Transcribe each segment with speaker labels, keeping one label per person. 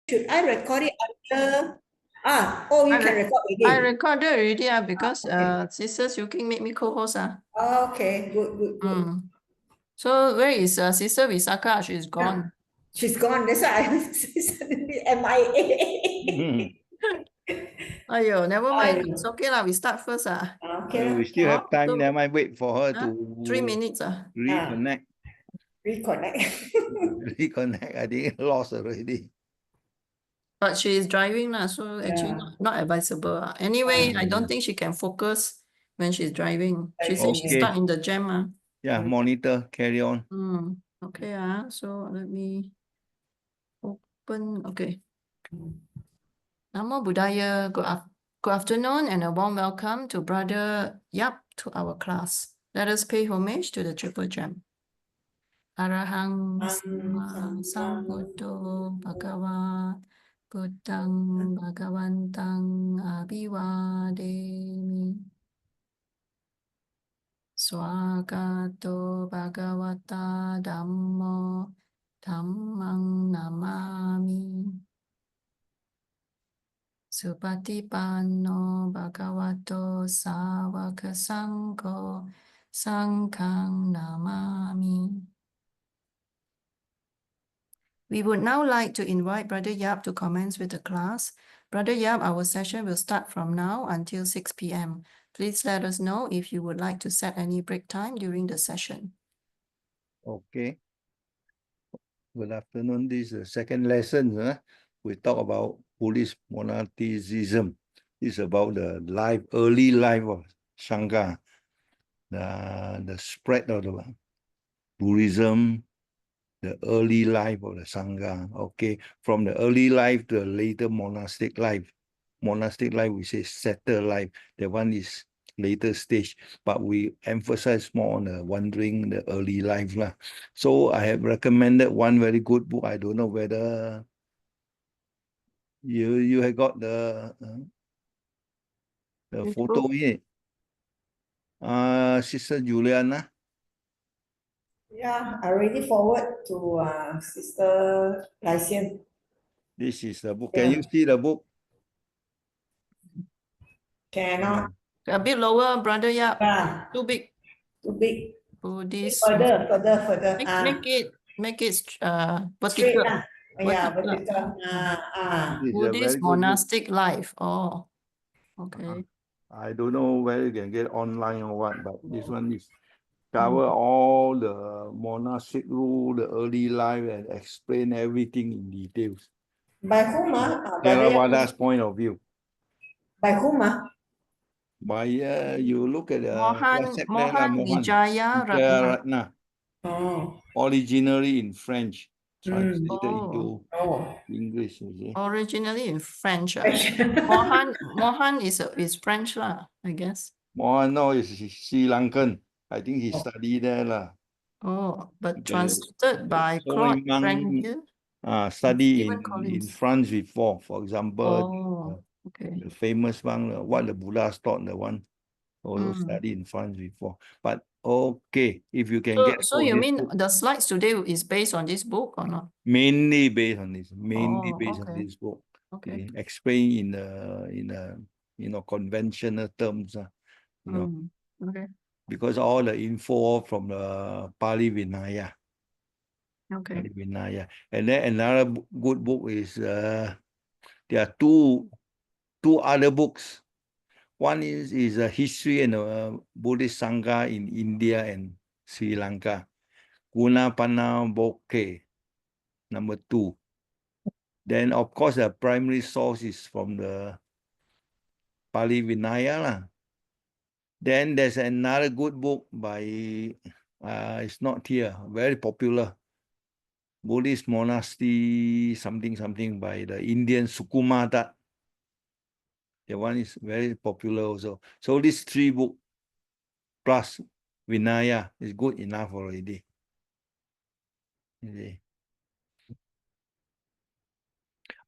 Speaker 1: should I record it under? Oh, you can record
Speaker 2: I
Speaker 1: again.
Speaker 2: recorded already because Sister Yu King made me co-host.
Speaker 1: Okay, good.
Speaker 2: So where is Sister Visakha? She's gone.
Speaker 1: She's gone. That's why I suddenly MIA.
Speaker 2: Ayo, never mind. It's okay lah. We start first.
Speaker 1: Okay.
Speaker 3: We still have time. Never mind. Wait for her to
Speaker 2: 3 minutes.
Speaker 3: reconnect.
Speaker 1: Reconnect.
Speaker 3: Reconnect. I think lost already.
Speaker 2: But she is driving now, so actually not advisable. Anyway, I don't think she can focus when she's driving. She said she's stuck in the jam.
Speaker 3: Yeah, monitor, carry on.
Speaker 2: Okay, so let me open. Okay. Namo Buddhaya. Good afternoon and a warm welcome to Brother Yap to our class. Let us pay homage to the Triple Gem. Arahang Sama Sambuddho Bhagava Buddhang Bhagavantang Abhivademi Swagato Bhagavata Dhammo Dhammang Namami Supatipanno Bhagavato Sāvaka Sangho Sanghang Namami. We would now like to invite Brother Yap to commence with the class. Brother Yap, our session will start from now until 6 p.m. Please let us know if you would like to set any break time during the session.
Speaker 3: Okay. Good afternoon. This is the second lesson. We talk about Buddhist Monasticism. This is about the early life of Sangha, the spread of the Buddhism, the early life of the Sangha. Okay, from the early life to the later monastic life. Monastic life, we say settler life. That one is later stage, but we emphasize more on the wandering, the early life. So I have recommended one very good book. I don't know whether you have got the photo in it. Sister Juliana.
Speaker 1: Yeah, I already forward to Sister Lysian.
Speaker 3: This is the book. Can you see the book?
Speaker 1: Cannot.
Speaker 2: A bit lower, Brother Yap.
Speaker 1: Yeah.
Speaker 2: Too big.
Speaker 1: Too big.
Speaker 2: Buddhist.
Speaker 1: Further.
Speaker 2: Make it
Speaker 1: straight.
Speaker 2: vertical.
Speaker 1: Yeah, vertical.
Speaker 2: Buddhist monastic life. Oh, okay.
Speaker 3: I don't know whether you can get online or what, but this one is cover all the monastic rule, the early life, and explain everything in details.
Speaker 1: By whom?
Speaker 3: Theravada's point of view.
Speaker 1: By whom?
Speaker 3: By you look at the
Speaker 2: Mohan Vijaya
Speaker 3: Ratna.
Speaker 1: Oh.
Speaker 3: Originally in French, translated into English.
Speaker 2: Originally in French. Mohan is French lah, I guess.
Speaker 3: Mohan no is Sri Lankan. I think he studied there .
Speaker 2: Oh, but translated by Claude Frangil.
Speaker 3: Study in France before, for example. The famous one, what the Buddhas taught, the one also studied in France before. But okay, if you can get.
Speaker 2: So you mean the slides today is based on this book or not?
Speaker 3: Mainly based on this. On this book.
Speaker 2: Okay.
Speaker 3: Explain in conventional terms.
Speaker 2: Okay.
Speaker 3: Because all the info from the Pali Vinaya.
Speaker 2: Okay.
Speaker 3: Pali Vinaya. And then another good book is there are two other books. One is a history and Buddhist Sangha in India and Sri Lanka. Gunapana Bokeh, number 2. Then of course the primary source is from the Pali Vinaya . Then there's another good book by it's not here, very popular. Buddhist Monastery something by the Indian Sukuma Dutt. The one is very popular also. So these 3 books plus Vinaya is good enough already.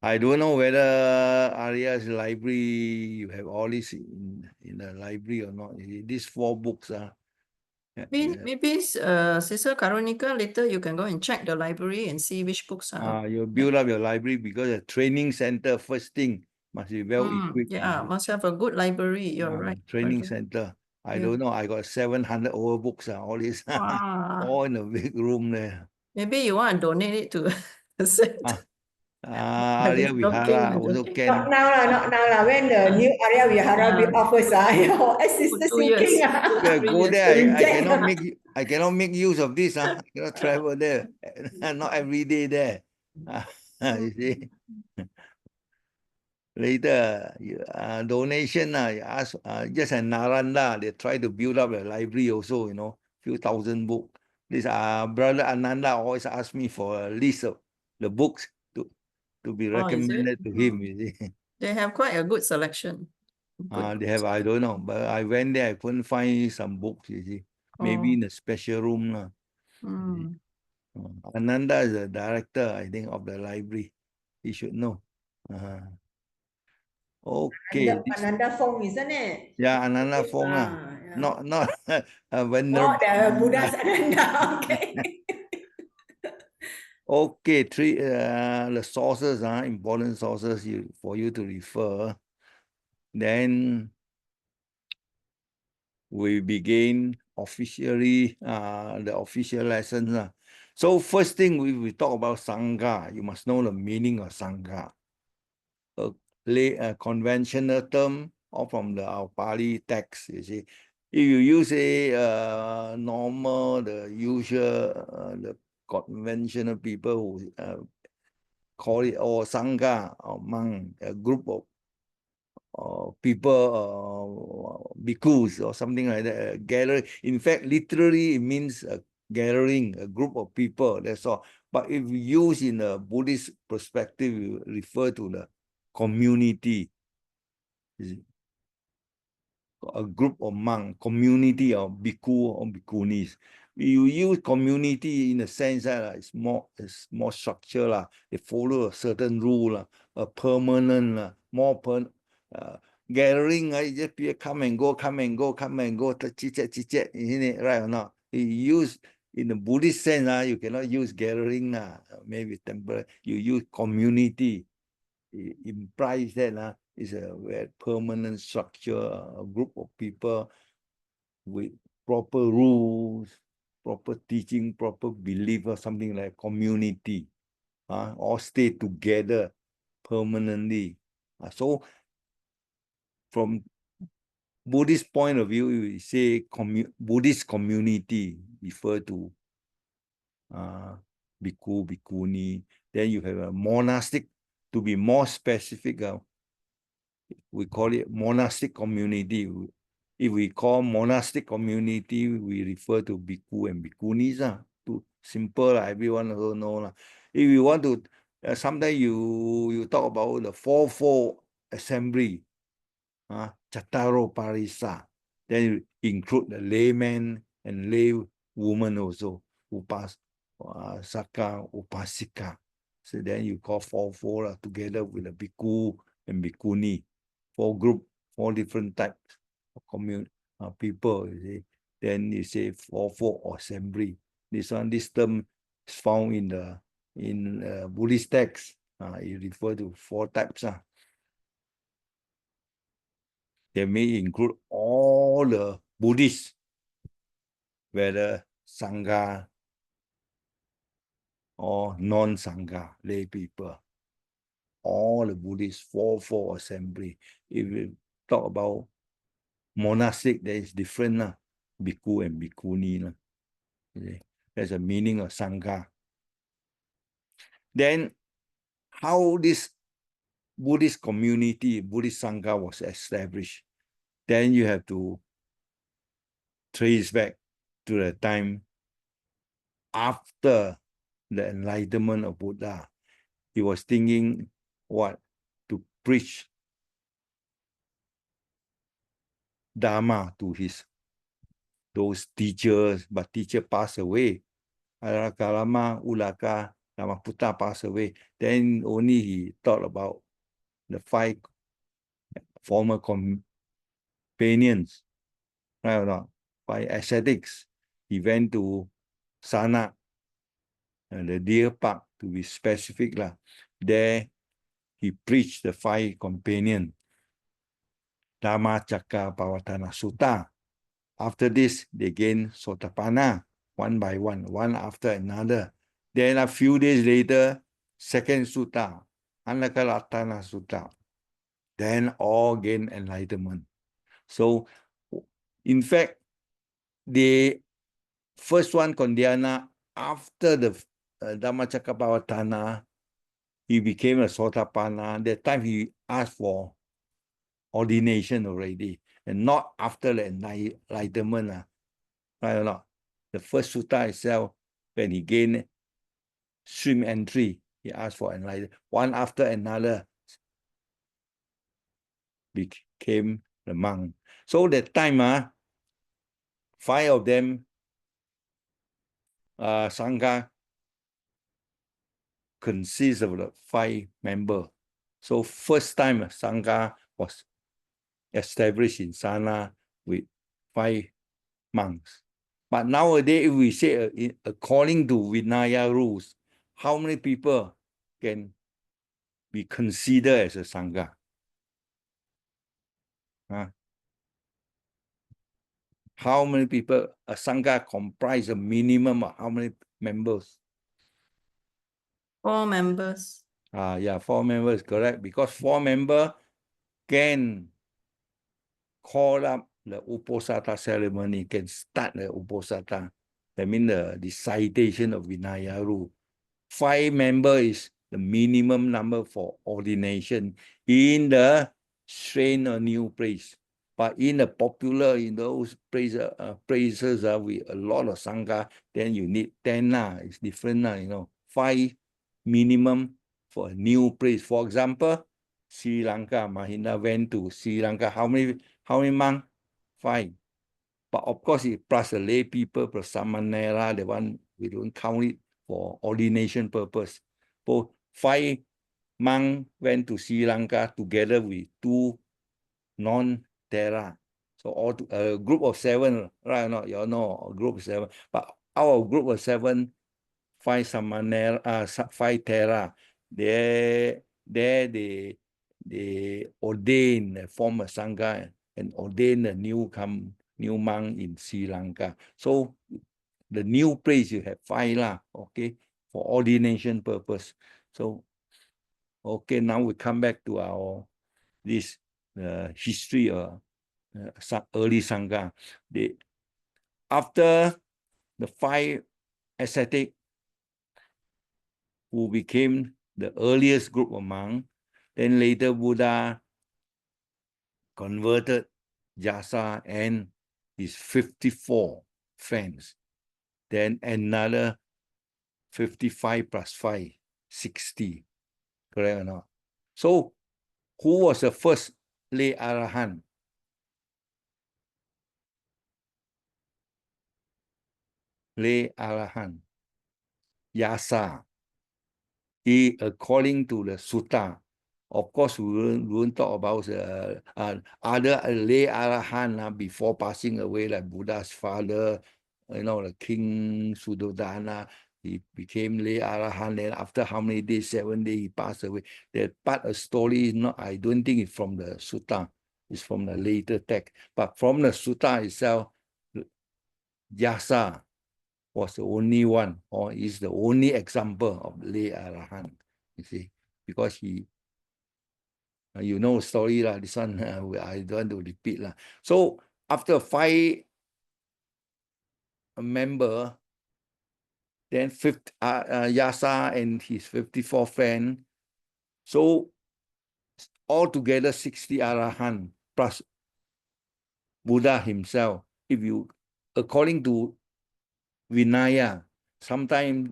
Speaker 3: I don't know whether Arya's library, you have all this in the library or not. These 4 books
Speaker 2: Maybe Sister Karunika, later you can go and check the library and see which books are.
Speaker 3: You build up your library because a training center, first thing, must be well equipped.
Speaker 2: Yeah, must have a good library. You're right.
Speaker 3: Training
Speaker 2: brother.
Speaker 3: center. I
Speaker 2: Yeah.
Speaker 3: don't know. I got 700 over books. All this.
Speaker 2: Wow.
Speaker 3: All in a big room there.
Speaker 2: Maybe you want to donate it to the center.
Speaker 3: Arya
Speaker 2: joking,
Speaker 3: Vihara
Speaker 2: I'm
Speaker 3: also
Speaker 2: joking.
Speaker 1: Not
Speaker 3: can.
Speaker 1: now lah, not now lah. When the new area Vihara be offers, your sister
Speaker 2: 2 years.
Speaker 1: thinking.
Speaker 3: Yeah,
Speaker 2: 3
Speaker 3: go
Speaker 2: years.
Speaker 3: there. I
Speaker 1: Reject.
Speaker 3: cannot make use of this. I cannot travel there. Not every day there. You see. Later, donation, you ask, just in Naranda, they try to build up a library also, few thousand books. This brother Ananda always ask me for a list of the books to be
Speaker 2: Oh, is it?
Speaker 3: recommended to him, you see.
Speaker 2: They have quite a good selection.
Speaker 3: They have, I don't know, but I went there, I couldn't find some books, you see. Maybe in a special room. Ananda is the director, I think, of the library. He should know. Okay.
Speaker 1: Ananda Fong, isn't it?
Speaker 3: Yeah, Ananda Fong.
Speaker 1: Yeah.
Speaker 3: Not Venerable.
Speaker 1: the Buddhist Ananda. Okay.
Speaker 3: Okay, three the sources important sources for you to refer. Then we begin officially the official lessons. So first thing we talk about Sangha. You must know the meaning of Sangha. A conventional term or from our Pali text, you see. If you use a normal, the usual, the conventional people who call it or Sangha or monk, a group of people, bhikkhus or something like that, a gathering. In fact, literally it means a gathering, a group of people, that's all. But if you use in a Buddhist perspective, you refer to the community. A group of monks, community of bhikkhu or bhikkhunis. You use community in the sense that it's more structured. They follow a certain rule, a permanent, gathering. Just people come and go, chit chat, isn't it? Right or not? You use in the Buddhist sense, you cannot use gathering, maybe temporary. You use community. It implies that it's a very permanent structure, a group of people with proper rules, proper teaching, proper belief, or something like community. All stay together permanently. So from Buddhist point of view, we say Buddhist community refer to bhikkhu, bhikkhuni. Then you have a monastic. To be more specific, we call it monastic community. If we call monastic community, we refer to bhikkhu and bhikkhunis. Too simple, everyone also know. If you want to, sometimes you talk about the fourfold assembly, Chattaro Parisa. Then you include the layman and lay woman also, Saka, Upasika. So then you call fourfold together with the bhikkhu and bhikkhuni. Four different types of people, you see. Then you say fourfold assembly. This term is found in Buddhist text. It refers to four types. They may include all the Buddhists, whether Sangha or non-Sangha, lay people. All the Buddhists, fourfold assembly. If you talk about monastic, there is different, bhikkhu and bhikkhuni. That's the meaning of Sangha. Then, how this Buddhist community, Buddhist Sangha was established, then you have to trace back to the time after the enlightenment of Buddha. He was thinking what? To preach Dharma to those teachers, but teacher passed away. Alakalama, Ulaka, Lamaputa passed away. Then only he thought about the 5 former companions, right or not? 5 ascetics. he went to Sana, the Deer Park to be specific lah. There he preached the 5 companion Dhammacakkappavattana Sutta. After this, they gained Sotapanna one by one after another. Then a few days later, second sutta, Anakalatana Sutta. Then all gain enlightenment. So, in fact, the first one, Kondhyana, after the Dhammacakkappavattana, he became a Sotapanna. That time he asked for ordination already, and not after the enlightenment. Right or not? The first sutta itself, when he gained stream entry, he asked for enlightenment. One after another became the monk. So that time, 5 of them, Sangha consists of the 5 members. So first time Sangha was established in Sana with 5 monks. But nowadays, if we say according to Vinaya rules, how many people can be considered as a Sangha? How many people a Sangha comprise a minimum of how many members?
Speaker 2: 4 members.
Speaker 3: Yeah, 4 members, correct. Because 4 members can call up the Uposatha ceremony, can start the Uposatha. That means the citation of Vinaya rule. 5 members is the minimum number for ordination in the strange or new place. But in the popular, in those places with a lot of Sangha, then you need 10 It's different 5 minimum for a new place. For example, Sri Lanka, Mahinda went to Sri Lanka. How many monks? 5. But of course, it plus the lay people, plus Samanera, the one we don't count it for ordination purpose. So 5 monks went to Sri Lanka together with 2 non-Thera. So all a group of 7, right or not? You all know a group of 7. But our group of 7, 5 Samanera, 5 Thera. They ordain, form a Sangha and ordain a new monk in Sri Lanka. So the new place you have 5 okay, for ordination purpose. So okay, now we come back to our this history of early Sangha. After the 5 ascetics who became the earliest group of monks, then later Buddha converted Jasa and his 54 friends. Then another 55 plus 5, 60. Correct or not? So, who was the first lay Arahant? Lay Arahant. Yasa. According to the Sutta. Of course, we won't talk about other lay Arahant before passing away, like Buddha's father, the King Suddhodana. He became lay Arahant, and after how many days, 7 days, he passed away. That part of story is not, I don't think it's from the Sutta. It's from the later text. But from the Sutta itself, Yasa was the only one, or is the only example of lay Arahant, you see, because he, you know the story, this one, I don't want to repeat. So, after 5 members, then Yasa and his 54 friends, so altogether 60 Arahant plus Buddha himself. If you, according to Vinaya, sometimes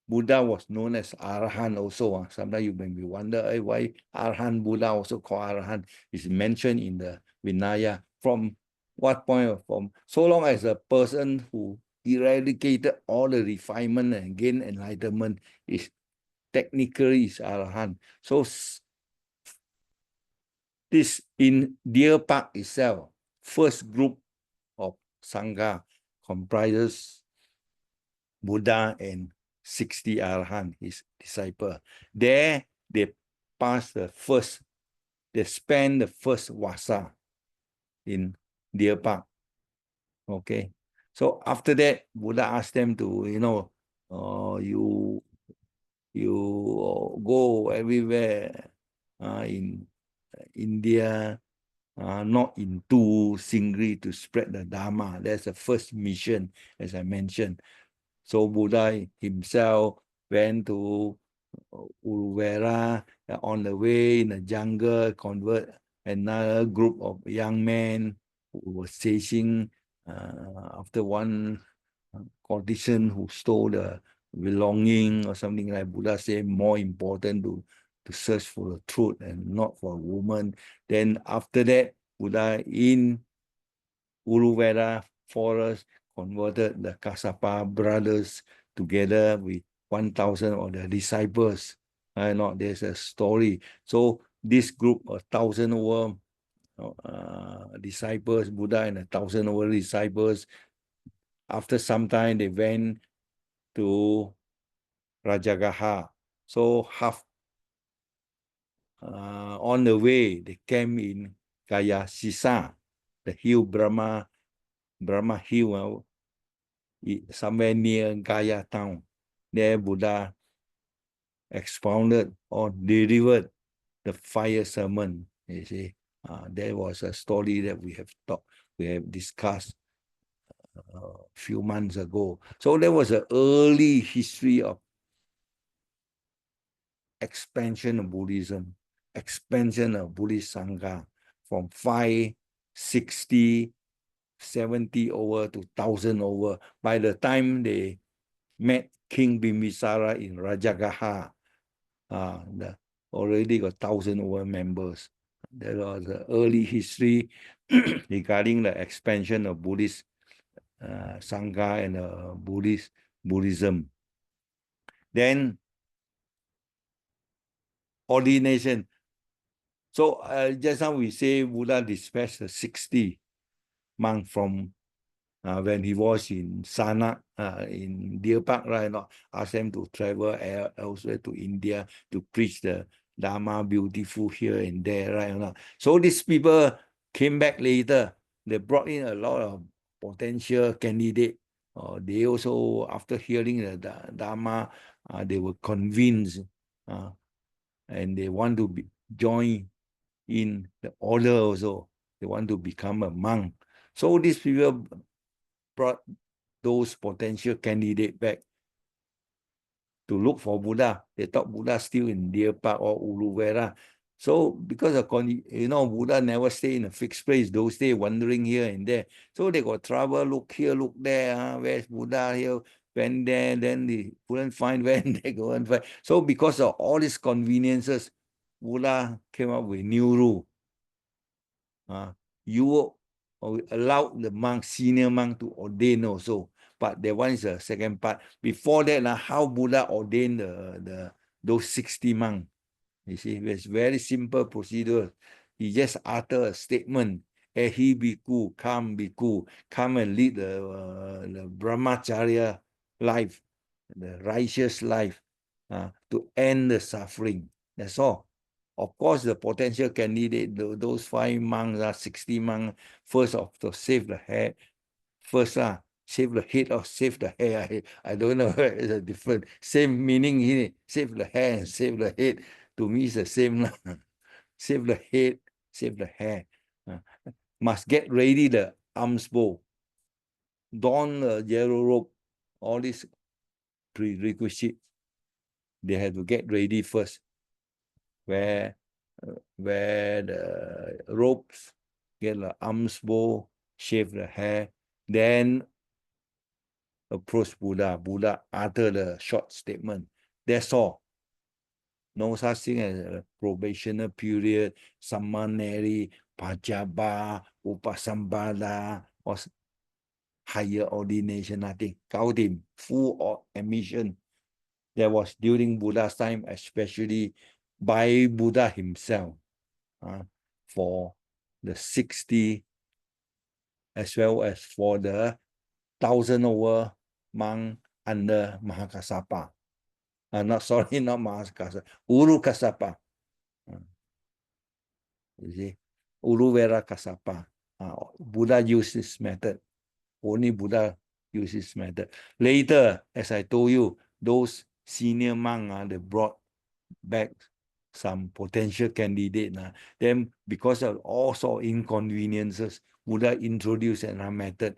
Speaker 3: Buddha was known as Arahant also. Sometimes you may wonder why Arahant Buddha also called Arahant is mentioned in the Vinaya. From what point from so long as a person who eradicated all the refinement and gained enlightenment is technically is Arahant. So this in Deer Park itself, first group of Sangha comprises Buddha and 60 Arahant, his disciple. There they spend the first Vasa in Deer Park. Okay. So after that, Buddha asked them to, you go everywhere in India, not in two singly to spread the Dharma. That's the first mission, as I mentioned. So Buddha himself went to Uruvela, on the way in the jungle, convert another group of young men who were chasing after one condition who stole the belonging or something like Buddha said, more important to search for the truth and not for a woman. Then after that, Buddha in Uruvela forest converted the Kassapa brothers together with 1,000 of their disciples. There's a story. So this group of 1,000 over disciples, Buddha and 1,000 over disciples, after some time they went to Rajagaha. So on the way they came in Gaya Sisa, the hill Brahma Hill, somewhere near Gaya town. There Buddha expounded or delivered the fire sermon. You see, there was a story that we have discussed a few months ago. So there was an early history of expansion of Buddhism, expansion of Buddhist Sangha from 560, 70 over to 1,000 over. By the time they met King Bimbisara in Rajagaha, already got 1,000 over members. There was the early history regarding the expansion of Buddhist Sangha and Buddhism. Then ordination. So just now we say Buddha dispatched the 60 monks from when he was in Sanak, in Deer Park, right? Asked them to travel elsewhere to India to preach the Dharma beautiful here and there, right? So these people came back later. They brought in a lot of potential candidates. They also, after hearing the Dharma, they were convinced and they want to join in the order also. They want to become a monk. So these people brought those potential candidates back to look for Buddha. They thought Buddha still in Deer Park or Uruvela. So because of Buddha never stay in a fixed place. Those days wandering here and there. So they got trouble. Look here, look there. Where's Buddha here? Went there. Then they couldn't find where they go and find. So because of all these conveniences, Buddha came up with new rule. You allow the monk, senior monk, to ordain also. But that one is the second part. Before that, how Buddha ordained those 60 monks. You see, it's very simple procedure. He just uttered a statement. Ehi bhikkhu, come bhikkhu, come and lead the brahmacharya life, the righteous life, to end the suffering. That's all. Of course, the potential candidate, those 5 monks, 60 monks, first of to save the head, save the head or save the hair. I don't know where is the difference. Same meaning here. Save the hair and save the head. To me, it's the same. Save the head, save the hair. Must get ready the arms bow. Don the yellow rope. All these prerequisites. They have to get ready first. Where the ropes, get the arms bow, shave the hair, then approach Buddha. Buddha utter the short statement. That's all. No such thing as a probational period, samaneri, pajaba, upasambhada, or higher ordination, nothing. Gaudim, full admission. That was during Buddha's time, especially by Buddha himself, for the 60, as well as for the 1,000 over monk under Mahakassapa. Not sorry, not Mahakassapa, Uru Kassapa. You see, Uruvera Kassapa. Buddha used this method. Only Buddha used this method. Later, as I told you, those senior monks, they brought back some potential candidate. Then, because of all sorts of inconveniences, Buddha introduced another method.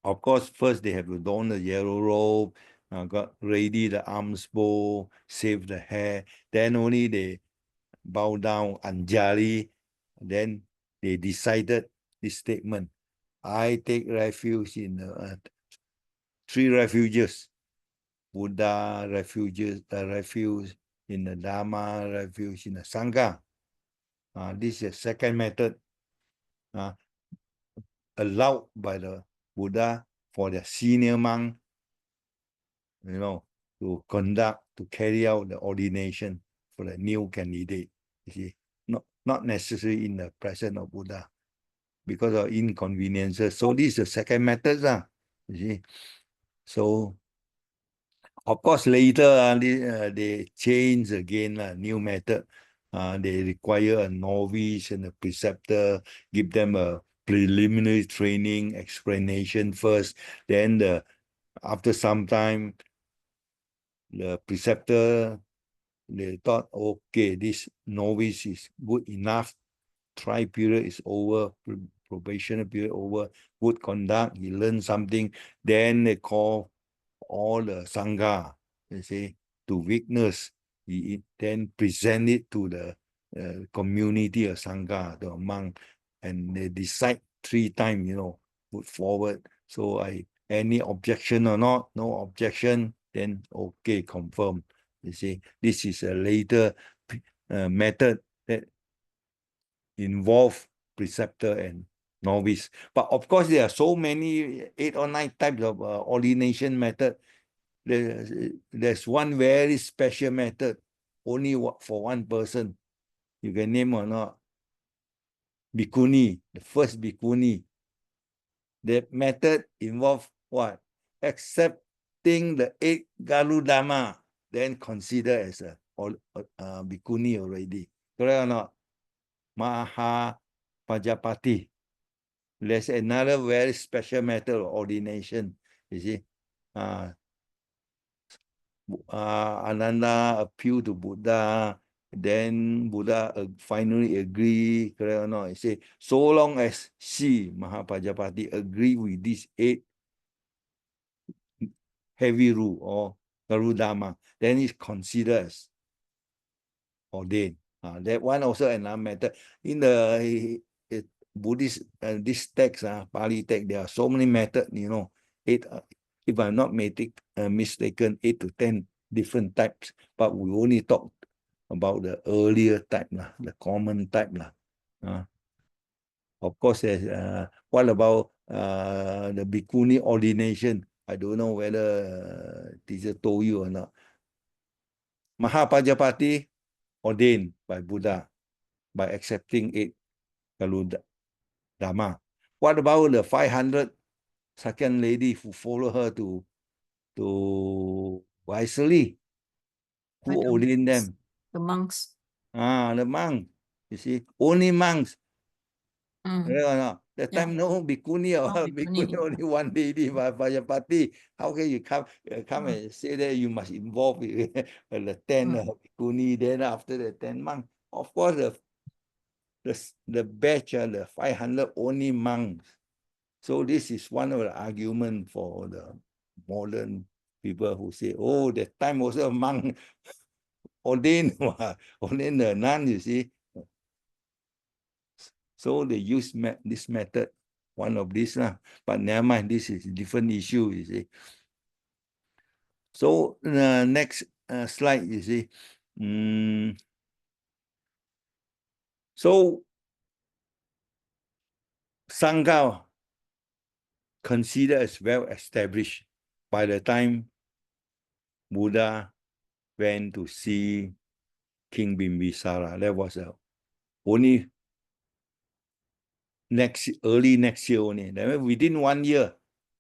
Speaker 3: Of course, first they have to don the yellow robe, got ready the alms bowl, save the hair. Then only they bow down, Anjali. Then they decided this statement: I take refuge in 3 refuges. Buddha refuge in the Dharma, refuge in the Sangha. This is the second method allowed by the Buddha for the senior monk, to carry out the ordination for the new candidate. You see, not necessarily in the presence of Buddha because of inconveniences. So this is the second method, you see. So of course later they change again, new method. They require a novice and a preceptor, give them a preliminary training, explanation first. Then after some time, the preceptor, they thought, okay, this novice is good enough. Trial period is over, probationary period over, good conduct, he learned something. Then they call all the Sangha, they say, to witness. He then present it to the community of Sangha, the monk, and they decide 3 times, put forward. So any objection or not, no objection, then okay, confirm. You see, this is a later method that involve preceptor and novice. But of course, there are so many 8 or 9 types of ordination method. There's one very special method, only for one person. You can name or not. Bhikkhuni, the first Bhikkhuni. That method involves what? Accepting the 8 Galudama, then consider as a Bhikkhuni already. Correct or not? Maha Pajapati. There's another very special method of ordination. You see, Ananda appealed to Buddha, then Buddha finally agree, correct or not? He say, so long as she, Mahapajapati, agree with these 8 heavy rule or Garudama, then it's considered as ordained. That one also another method. In the Buddhist, this text, Pali text, there are so many methods, 8, if I'm not mistaken, 8 to 10 different types, but we only talk about the earlier type, the common type. Of course, what about the Bhikkhuni ordination? I don't know whether teacher told you or not. Mahapajapati ordained by Buddha by accepting 8 Galudama. What about the 500 second lady who follow her to Vaisali? Who ordained them?
Speaker 2: The monks.
Speaker 3: The monk. You see, only monks.
Speaker 2: Mm.
Speaker 3: That
Speaker 2: Yeah.
Speaker 3: time no Bhikkhuni or
Speaker 2: No
Speaker 3: Bhikkhuni,
Speaker 2: bhikkhuni.
Speaker 3: only one lady, Vajapati. How can you come and say that you must involve the 10 Bhikkhuni, then after the 10 monks? Of course, the batch, the 500 only monks. So this is one of the arguments for the modern people who say, oh, that time also a monk ordained the nun, you see. So they use this method, one of these, but never mind, this is a different issue, you see. So next slide, you see. So Sangha considered as well established by the time Buddha went to see King Bimbisara. That was only early next year only. That means within 1 year,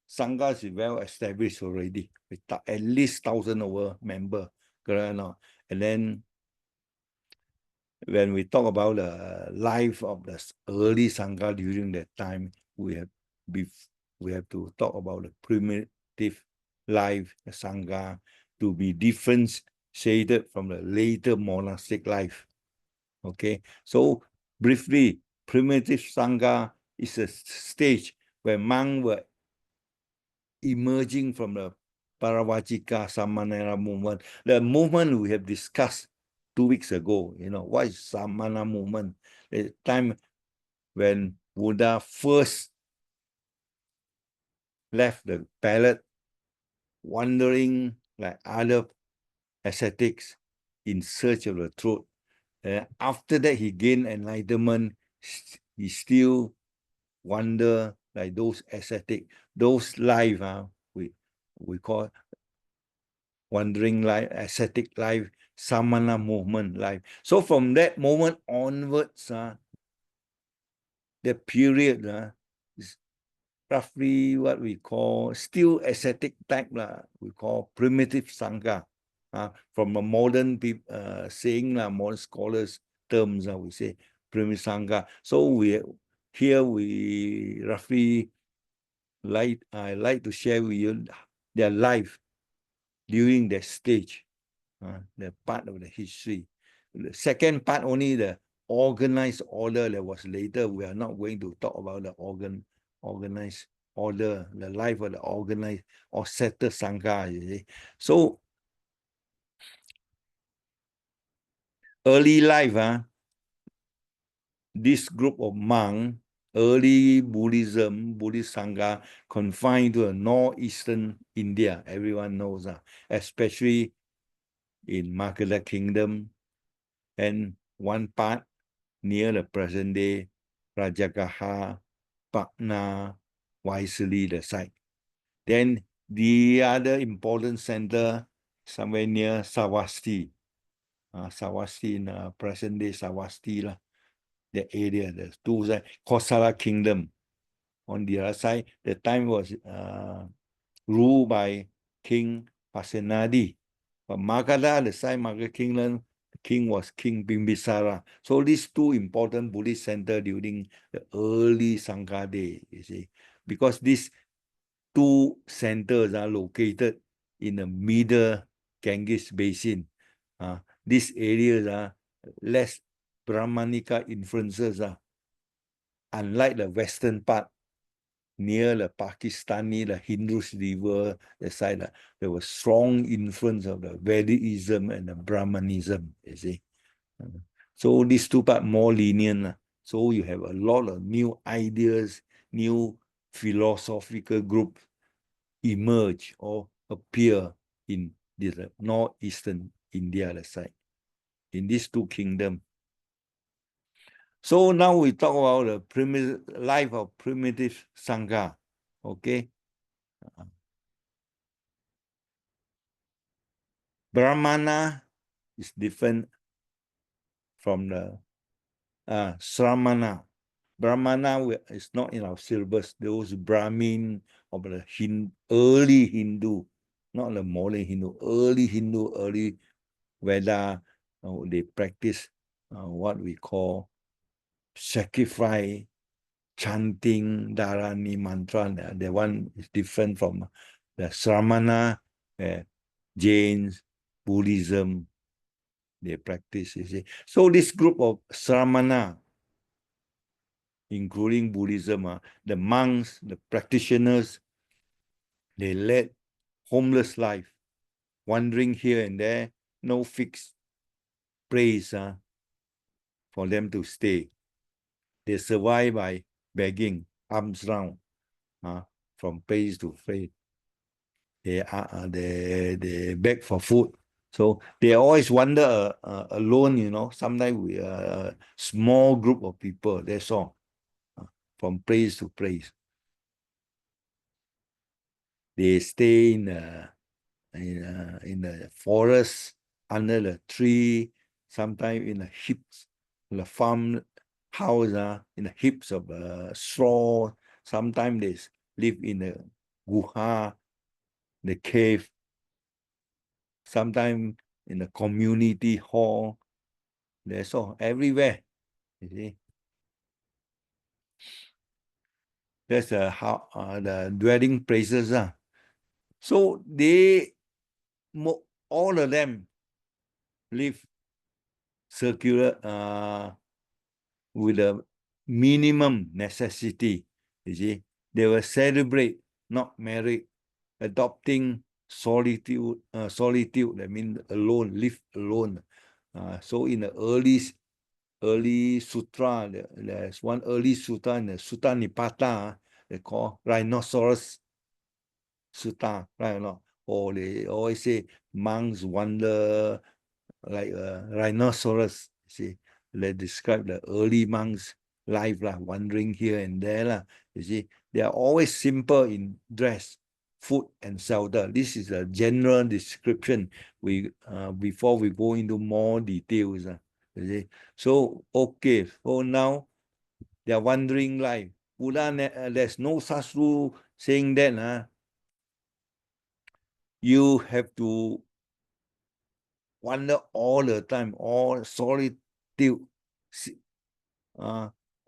Speaker 3: Sangha is well established already, with at least 1,000 over member. Correct or not? And then when we talk about the life of the early Sangha during that time, we have to talk about the primitive life, the Sangha, to be differentiated from the later monastic life. Okay, so briefly, primitive Sangha is a stage where monks were emerging from the Paravajika Samanera movement. The movement we have discussed 2 weeks ago, what is Samana movement? The time when Buddha first left the palace, wandering like other ascetics in search of the truth. After that, he gained enlightenment. He still wander like those ascetic, those life, we call wandering life, ascetic life, samana movement life. So from that moment onwards, the period is roughly what we call still ascetic type, we call primitive Sangha. From a modern saying, modern scholars terms, we say primitive Sangha. So we roughly I like to share with you their life during that stage, the part of the history. The second part, only the organized order that was later. We are not going to talk about the organized order, the life of the organized or settled Sangha, you see. So early life, this group of monks, early Buddhism, Buddhist Sangha, confined to northeastern India, everyone knows, especially in Magadha Kingdom, and one part near the present-day Rajagaha, Patna, Vaisali, the site. Then the other important center somewhere near Savasti, Savasti in present-day Savasti, the area, the two sides, Kosala Kingdom. On the other side, the time was ruled by King Pasenadi. But Magadha, the side Magadha Kingdom, the king was King Bimbisara. So these two important Buddhist centers during the early Sangha day, you see. Because these two centers are located in the middle Ganges basin. These areas are less Brahmanica influences, unlike the western part, near the Pakistani, the Hindus River, the side, there was strong influence of the Vedism and the Brahmanism, you see. So these two parts more lenient. So you have a lot of new ideas, new philosophical groups emerge or appear in this northeastern India, the side, in these two kingdoms. So now we talk about the primitive life of primitive Sangha. Okay. Brahmana is different from the Sramana. Brahmana is not in our syllabus. Those Brahmin of the early Hindu, not the modern Hindu, early Veda, they practice what we call sacrifice, chanting, dharani, mantra. The one is different from the Sramana, Jains, Buddhism, they practice, you see. So this group of Sramana, including Buddhism, the monks, the practitioners, they led homeless life, wandering here and there, no fixed place for them to stay. They survive by begging, arms round, from place to place. They beg for food. So they always wander alone, sometimes with a small group of people, that's all, from place to place. They stay in the forest, under the tree, sometimes in the heaps, in the farm house, in the heaps of straw. Sometimes they live in the guha, the cave, sometimes in the community hall. That's all, everywhere. You see. That's how the dwelling places. So they all of them live circular with a minimum necessity. You see, they will celebrate, not married, adopting solitude. Solitude, that means alone, live alone. So in the early sutra, there's one early sutra in the Sutta Nipata, they call rhinoceros sutta, right or not? Or they always say monks wander like a rhinoceros. See, they describe the early monks' life, wandering here and there. You see, they are always simple in dress, food, and shelter. This is a general description. We before we go into more details. You see, so okay. So now they are wandering life. Buddha, there's no such rule saying that. You have to wander all the time, all solitude,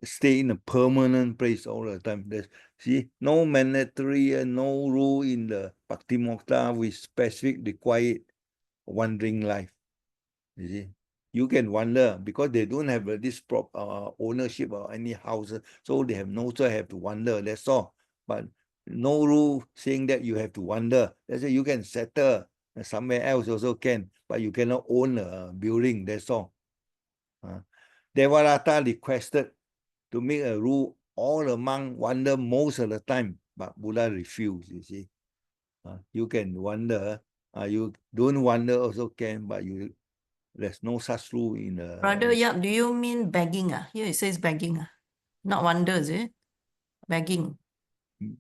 Speaker 3: stay in a permanent place all the time. There's, see, no mandatory, no rule in the Bhakti-Mokta with specific required wandering life. You see, you can wander because they don't have this ownership of any houses, so they have no choice, have to wander. That's all. But no rule saying that you have to wander. Let's say you can settle somewhere else also can, but you cannot own a building. That's all. Devadatta requested to make a rule all the monks wander most of the time, but Buddha refused. You see, you can wander. You don't wander also can, but there's no such rule in the
Speaker 2: Brother Yap, do you mean begging? Here it says begging. Not wonder, is it? Begging.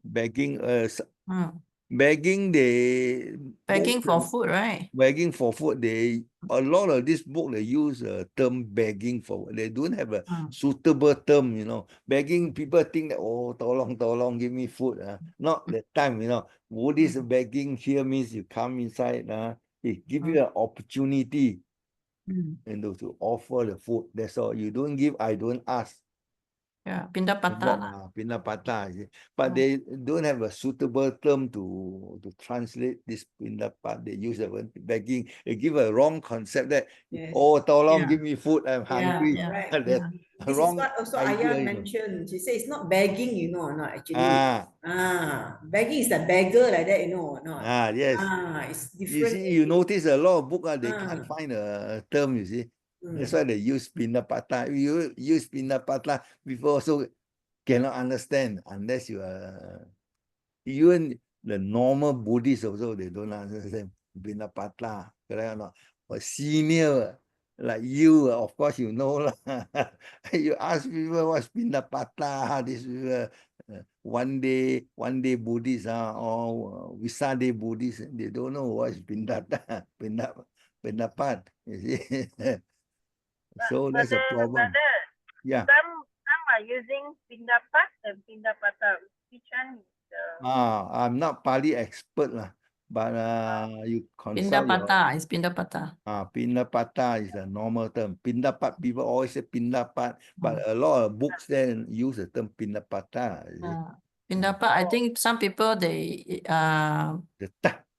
Speaker 3: begging.
Speaker 2: Hmm.
Speaker 3: Begging, they
Speaker 2: Begging for food, right?
Speaker 3: begging for food. A lot of this book they use a term begging for. They don't have a suitable term. Begging, people think that tolong, give me food. Not that time. Buddhist begging here means you come inside. It give you an opportunity. And to offer the food. That's all. You don't give, I don't ask.
Speaker 2: Yeah, pindapata.
Speaker 3: Pindapata. But they don't have a suitable term to translate this pindapat. They use the word begging. They give a wrong concept that,
Speaker 1: Yes.
Speaker 3: tolong,
Speaker 2: Yeah.
Speaker 3: give me food, I'm hungry.
Speaker 2: Yeah.
Speaker 1: Right.
Speaker 3: That's a
Speaker 1: This is
Speaker 3: wrong
Speaker 1: what also
Speaker 3: idea.
Speaker 1: Ayah mentioned. She says it's not begging, not actually. Begging is the beggar like that, not.
Speaker 3: Yes.
Speaker 1: It's
Speaker 3: You
Speaker 1: different.
Speaker 3: see, you notice a lot of books, they can't find a term, you see. That's why they use pinapata. If you use pinapata, people also cannot understand unless you are, even the normal Buddhists also, they don't understand pinapata, correct or not? But senior like you, of course you know lah. You ask people what's pinapata, this one day Buddhist or Visade Buddhist, they don't know what is pindata, pindapat, you see. So that's a problem.
Speaker 4: Brother,
Speaker 3: Yeah.
Speaker 4: some are using pindapat and pindapata. Which one is the?
Speaker 3: I'm not Pali expert lah, but you consult your
Speaker 2: Pindapata is pindapata.
Speaker 3: Pindapata is a normal term. Pindapat, people always say pindapat, but a lot of books then use the term pindapata.
Speaker 2: Pindapat, I think some people they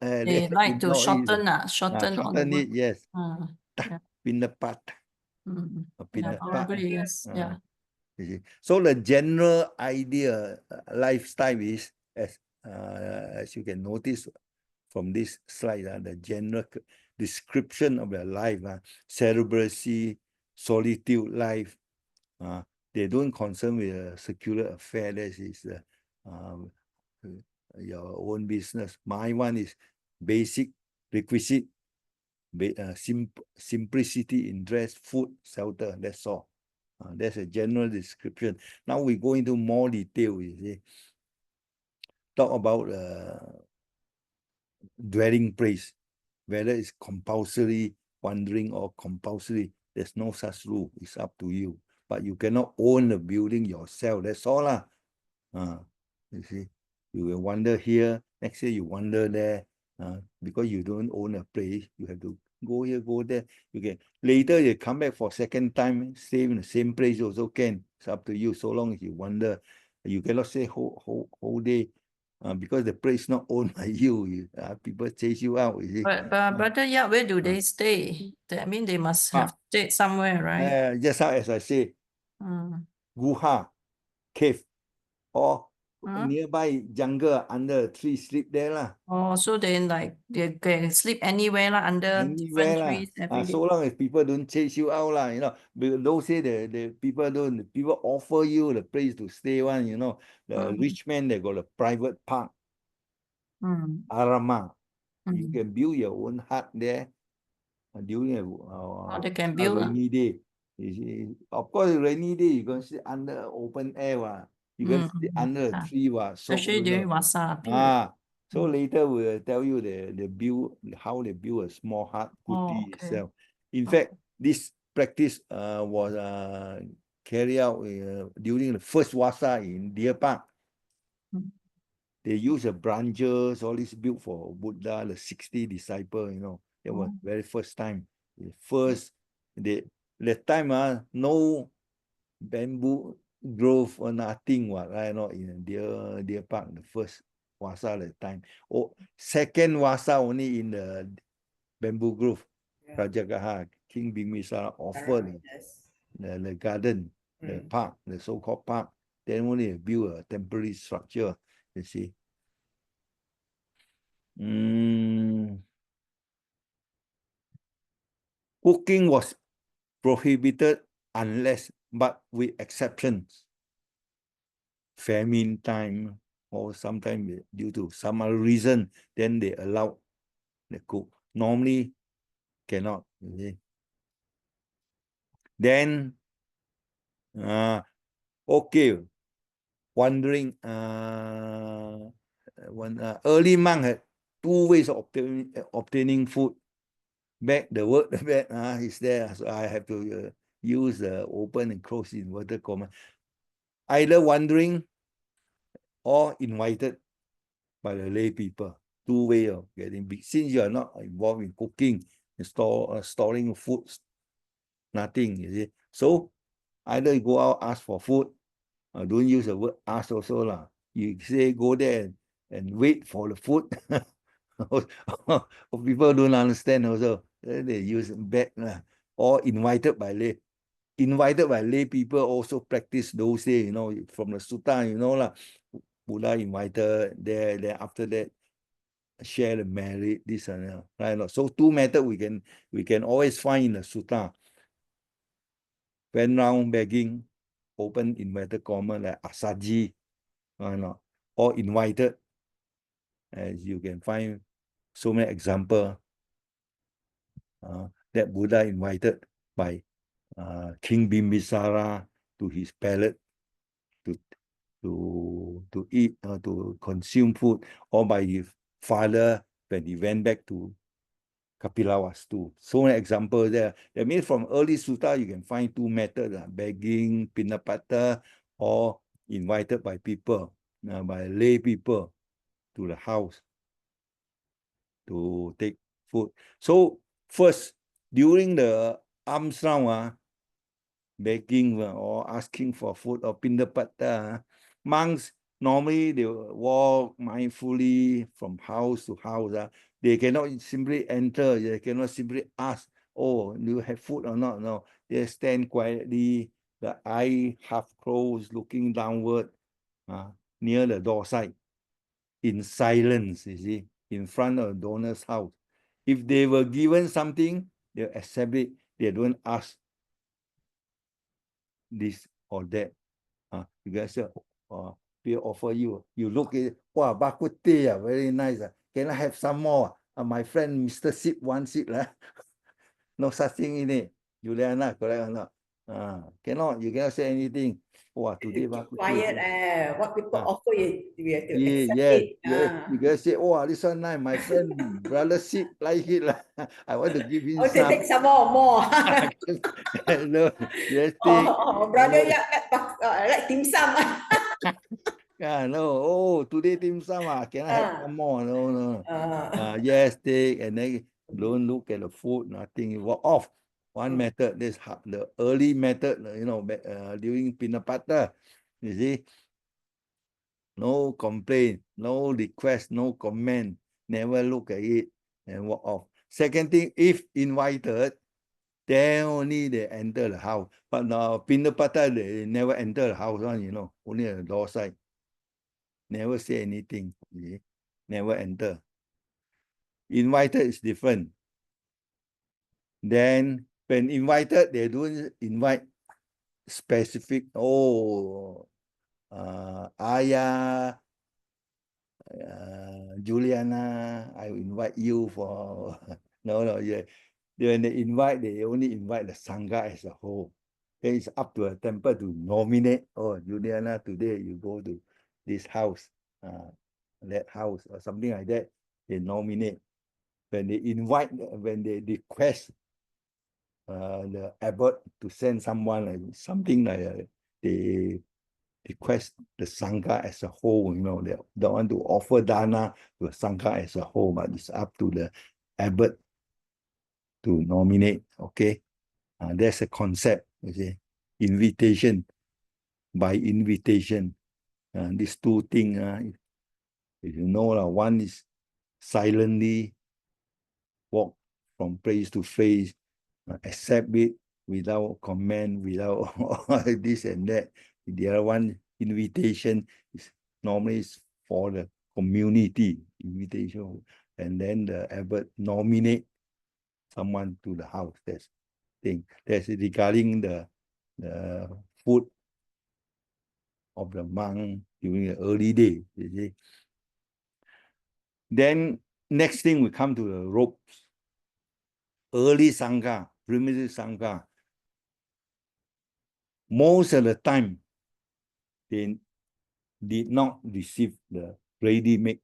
Speaker 3: They
Speaker 2: like to
Speaker 3: ignore
Speaker 2: shorten all the
Speaker 3: shorten
Speaker 2: word.
Speaker 3: it, yes.
Speaker 2: Yeah.
Speaker 3: Pindapat.
Speaker 2: Yeah, probably yes. Yeah.
Speaker 3: You see. So the general idea, lifestyle is, as you can notice from this slide, the general description of their life, celibacy, solitude life. They don't concern with a secular affair. That is your own business. My one is basic requisite, simplicity in dress, food, shelter. That's all. That's a general description. Now we go into more detail. You see, talk about dwelling place, whether it's compulsory wandering or compulsory. There's no such rule. It's up to you. But you cannot own the building yourself. That's all lah. You see, you will wander here. Next year you wander there, because you don't own a place, you have to go here, go there. You can later you come back for second time, stay in the same place also can. It's up to you. So long as you wander, you cannot stay whole day, because the place not owned by you. People chase you out. You see.
Speaker 2: But Brother Yap, where do they stay? I mean, they must have stayed somewhere, right?
Speaker 3: Just as I say, guha, cave, or nearby jungle under a tree, sleep there lah.
Speaker 2: Oh, so then like they can sleep anywhere lah, under
Speaker 3: Anywhere
Speaker 2: different
Speaker 3: lah.
Speaker 2: trees every day.
Speaker 3: So long as people don't chase you out lah, Because those say the people don't, people offer you the place to stay one, The rich man, they got a private park, Arama. You can build your own hut there during
Speaker 2: they can
Speaker 3: a
Speaker 2: build.
Speaker 3: rainy day. Of course, rainy day, you can sit under open air. You can sit under a tree.
Speaker 2: Especially during Wasa period.
Speaker 3: So later we'll tell you how they build a small hut, kuti itself. In fact, this practice was carried out during the first Wasa in Deer Park. They use the branches, all this built for Buddha, the 60 disciples, That was very first time. That time, no bamboo grove or nothing, right? Not in Deer Park, the first Wasa that time. Second Wasa only in the bamboo grove. Rajagaha, King Bimbisara offered the garden, the park, the so-called park. Then only build a temporary structure, you see. Cooking was prohibited unless, but with exceptions. Famine time, or sometimes due to some other reason, then they allow the cook. Normally, cannot. You see. Then, wondering, when early monk had two ways of obtaining food. The word is there, so I have to use the open and close inverted comma. Either wandering or invited by the lay people. Two ways of getting big. Since you are not involved in cooking, storing food, nothing, you see. So either you go out, ask for food, or don't use the word ask also lah. You say go there and wait for the food. People don't understand also. They use bad or invited by lay. Invited by lay people also practice those days, from the sutta, lah. Buddha invited there, then after that share the merit, this and that, right? So two methods we can always find in the sutta. Went round begging, open invited comma like asaji, or invited, as you can find so many examples that Buddha invited by King Bimbisara to his palace to eat or to consume food, or by his father when he went back to Kapilavastu. So many examples there. That means from early sutta you can find two methods: begging, pinapata, or invited by people, by lay people to the house to take food. So first, during the alms round, begging or asking for food or pinapata, monks normally they walk mindfully from house to house. They cannot simply enter. They cannot simply ask, "Oh, do you have food or not?" No, they stand quietly, the eye half closed, looking downward, near the door side, in silence. You see, in front of the donor's house. If they were given something, they accept it. They don't ask this or that. You guys say, people offer you. You look at it, wow, bak kut teh, very nice. Can I have some more? My friend Mr. Sip wants it. No such thing in it. Juliana, correct or not? Cannot, you cannot say anything. Wow, today bak kut teh.
Speaker 1: Quiet, what people offer you have to accept
Speaker 3: Yes,
Speaker 1: it.
Speaker 3: yes. You guys say, oh, this one nice. My friend, brother Sip like it. I want to give him
Speaker 1: Okay,
Speaker 3: some.
Speaker 1: take some more.
Speaker 3: No, yes, take.
Speaker 1: Brother, yeah, like dim sum.
Speaker 3: No. Oh, today dim sum, can I have some more? No. Yes, take, and then don't look at the food, nothing. You walk off. One method, this the early method, during Pinapata, you see, no complaint, no request, no comment, never look at it and walk off. Second thing, if invited, then only they enter the house. But now Pinapata, they never enter the house, only at the door side. Never say anything, you see? Never enter. Invited is different. Then when invited, they don't invite specific, Ayah, Juliana, I invite you for, no, yeah. When they invite, they only invite the Sangha as a whole. Then it's up to a temple to nominate, Juliana, today you go to this house, that house, or something like that. They nominate. When they invite, when they request the abbot to send someone, like something like they request the Sangha as a whole, they don't want to offer dana to the Sangha as a whole, but it's up to the abbot to nominate, okay? That's a concept, you see. Invitation, by invitation. These two things, if you know, one is silently walk from place to place, accept it without comment, without this and that. The other one, invitation, is normally is for the community, invitation. And then the abbot nominate someone to the house. That's thing. That's regarding the food of the monk during the early day, you see. Then next thing we come to the robes. Early Sangha, primitive Sangha, most of the time, they did not receive the ready-made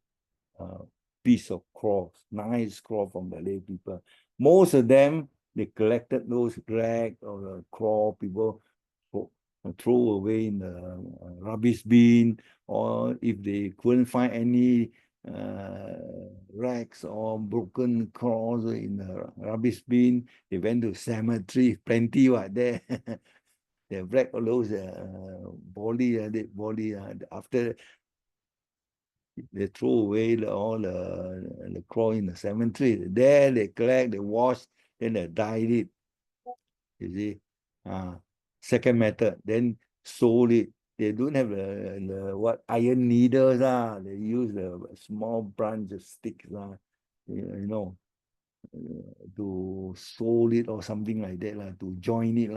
Speaker 3: piece of cloth, nice cloth from the lay people. Most of them, they collected those rags or the cloth people throw away in the rubbish bin, or if they couldn't find any rags or broken cloths in the rubbish bin, they went to cemetery, plenty there. They wreck all those body, dead body. After they throw away all the cloth in the cemetery, there they collect, they wash, then they dyed it. You see, second method, then sold it. They don't have the iron needles, they use the small branch of sticks, to sold it or something like that, to join it,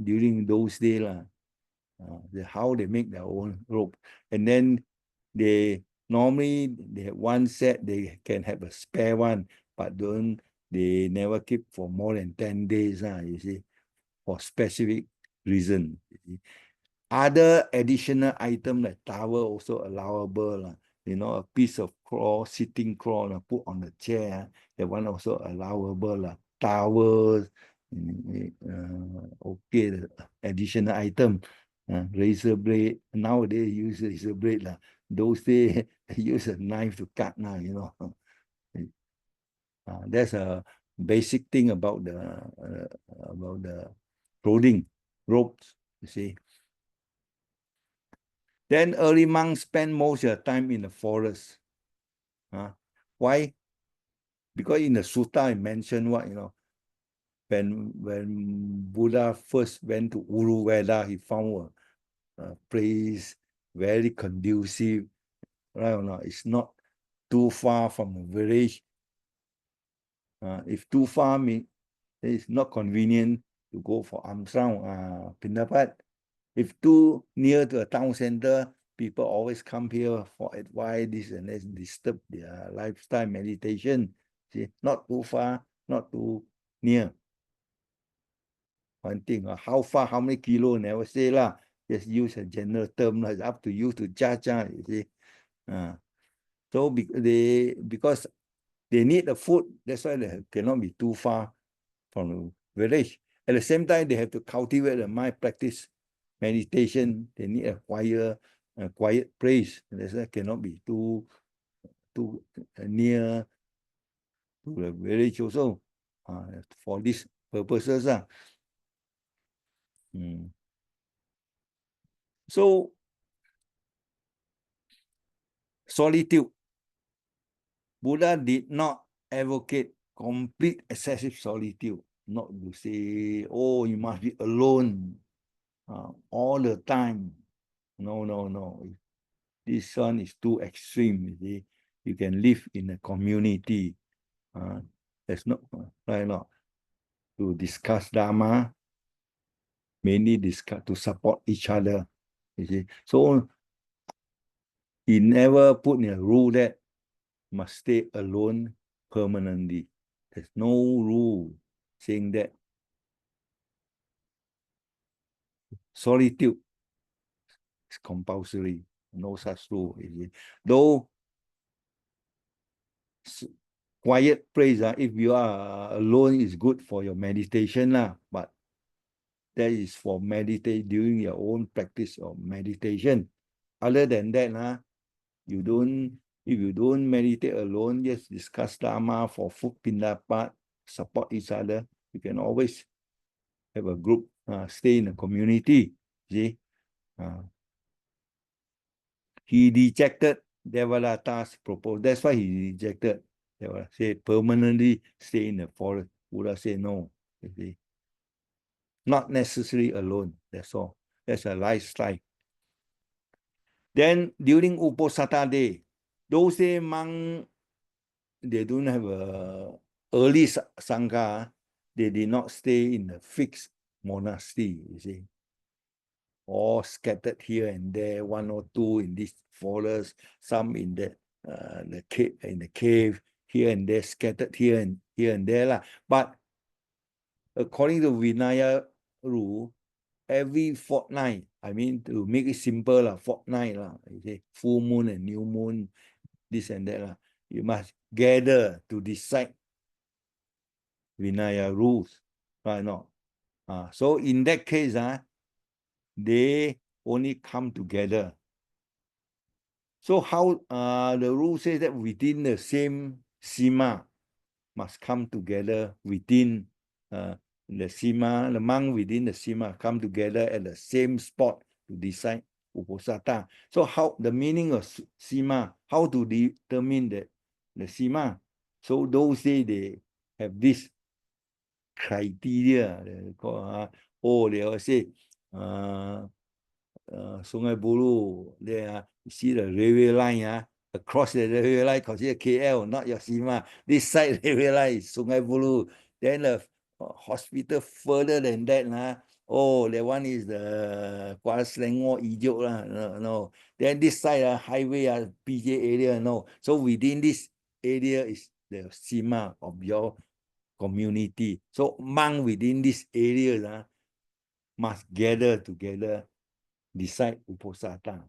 Speaker 3: during those days, how they make their own rope. And then they normally they have one set, they can have a spare one, but they never keep for more than 10 days, you see, for specific reason. Other additional item like towel also allowable, a piece of cloth, sitting cloth, put on the chair, that one also allowable, towels, okay, the additional item. Razor blade, nowadays use razor blade, those days use a knife to cut now, that's a basic thing about the clothing, ropes, you see. Then early monks spend most of their time in the forest. Why? Because in the sutta I mentioned when Buddha first went to Uruveda, he found a place very conducive, right or not? It's not too far from the village. If too far, it's not convenient to go for Amsang, Pindapat. If too near to a town center, people always come here for advice, this and that, disturb their lifestyle meditation. See, not too far, not too near. One thing, how far, how many kilo, never say lah. Just use a general term, it's up to you to judge, you see. So because they need the food, that's why they cannot be too far from the village. At the same time, they have to cultivate the mind, practice meditation. They need a quiet a quiet place. That's why cannot be too near to the village also. For these purposes. So solitude. Buddha did not advocate complete excessive solitude. Not to say, oh, you must be alone all the time. No, no, no. This one is too extreme. You see, you can live in a community. There's no right now to discuss Dharma. Mainly discuss to support each other. You see, so he never put in a rule that must stay alone permanently. There's no rule saying that. Solitude is compulsory. No such rule. Though quiet place, if you are alone, is good for your meditation, but that is for meditate during your own practice of meditation. Other than that, if you don't meditate alone, just discuss Dharma for food pindapat, support each other. You can always have a group, stay in a community. See, he rejected Devadatta's proposal. That's why he rejected. Devadatta said permanently stay in the forest. Buddha said no. You see, not necessarily alone. That's all. That's a lifestyle. Then during Uposatha day, those day monk, they don't have a early Sangha, they did not stay in a fixed monastery, you see. All scattered here and there, one or two in this forest, some in the cave, here and there, scattered here and there. But according to Vinaya rule, every fortnight, I mean, to make it simple, fortnight, you see, full moon and new moon, this and that, you must gather to decide Vinaya rules, right? No. So in that case, they only come together. So how the rule says that within the same sima must come together within the sima, the monk within the sima come together at the same spot to decide Uposatha. So how the meaning of sima, how to determine the sima? So those days they have this criteria. They will say, Sungai Buloh, there you see the railway line, across the railway line consider KL, not your sima. This side railway line is Sungai Buloh. Then the hospital further than that, that one is the Kuala Selangor Ijuk, no. Then this side highway, PJ area, no. So within this area is the sima of your community. So monk within this area must gather together, decide Uposatha.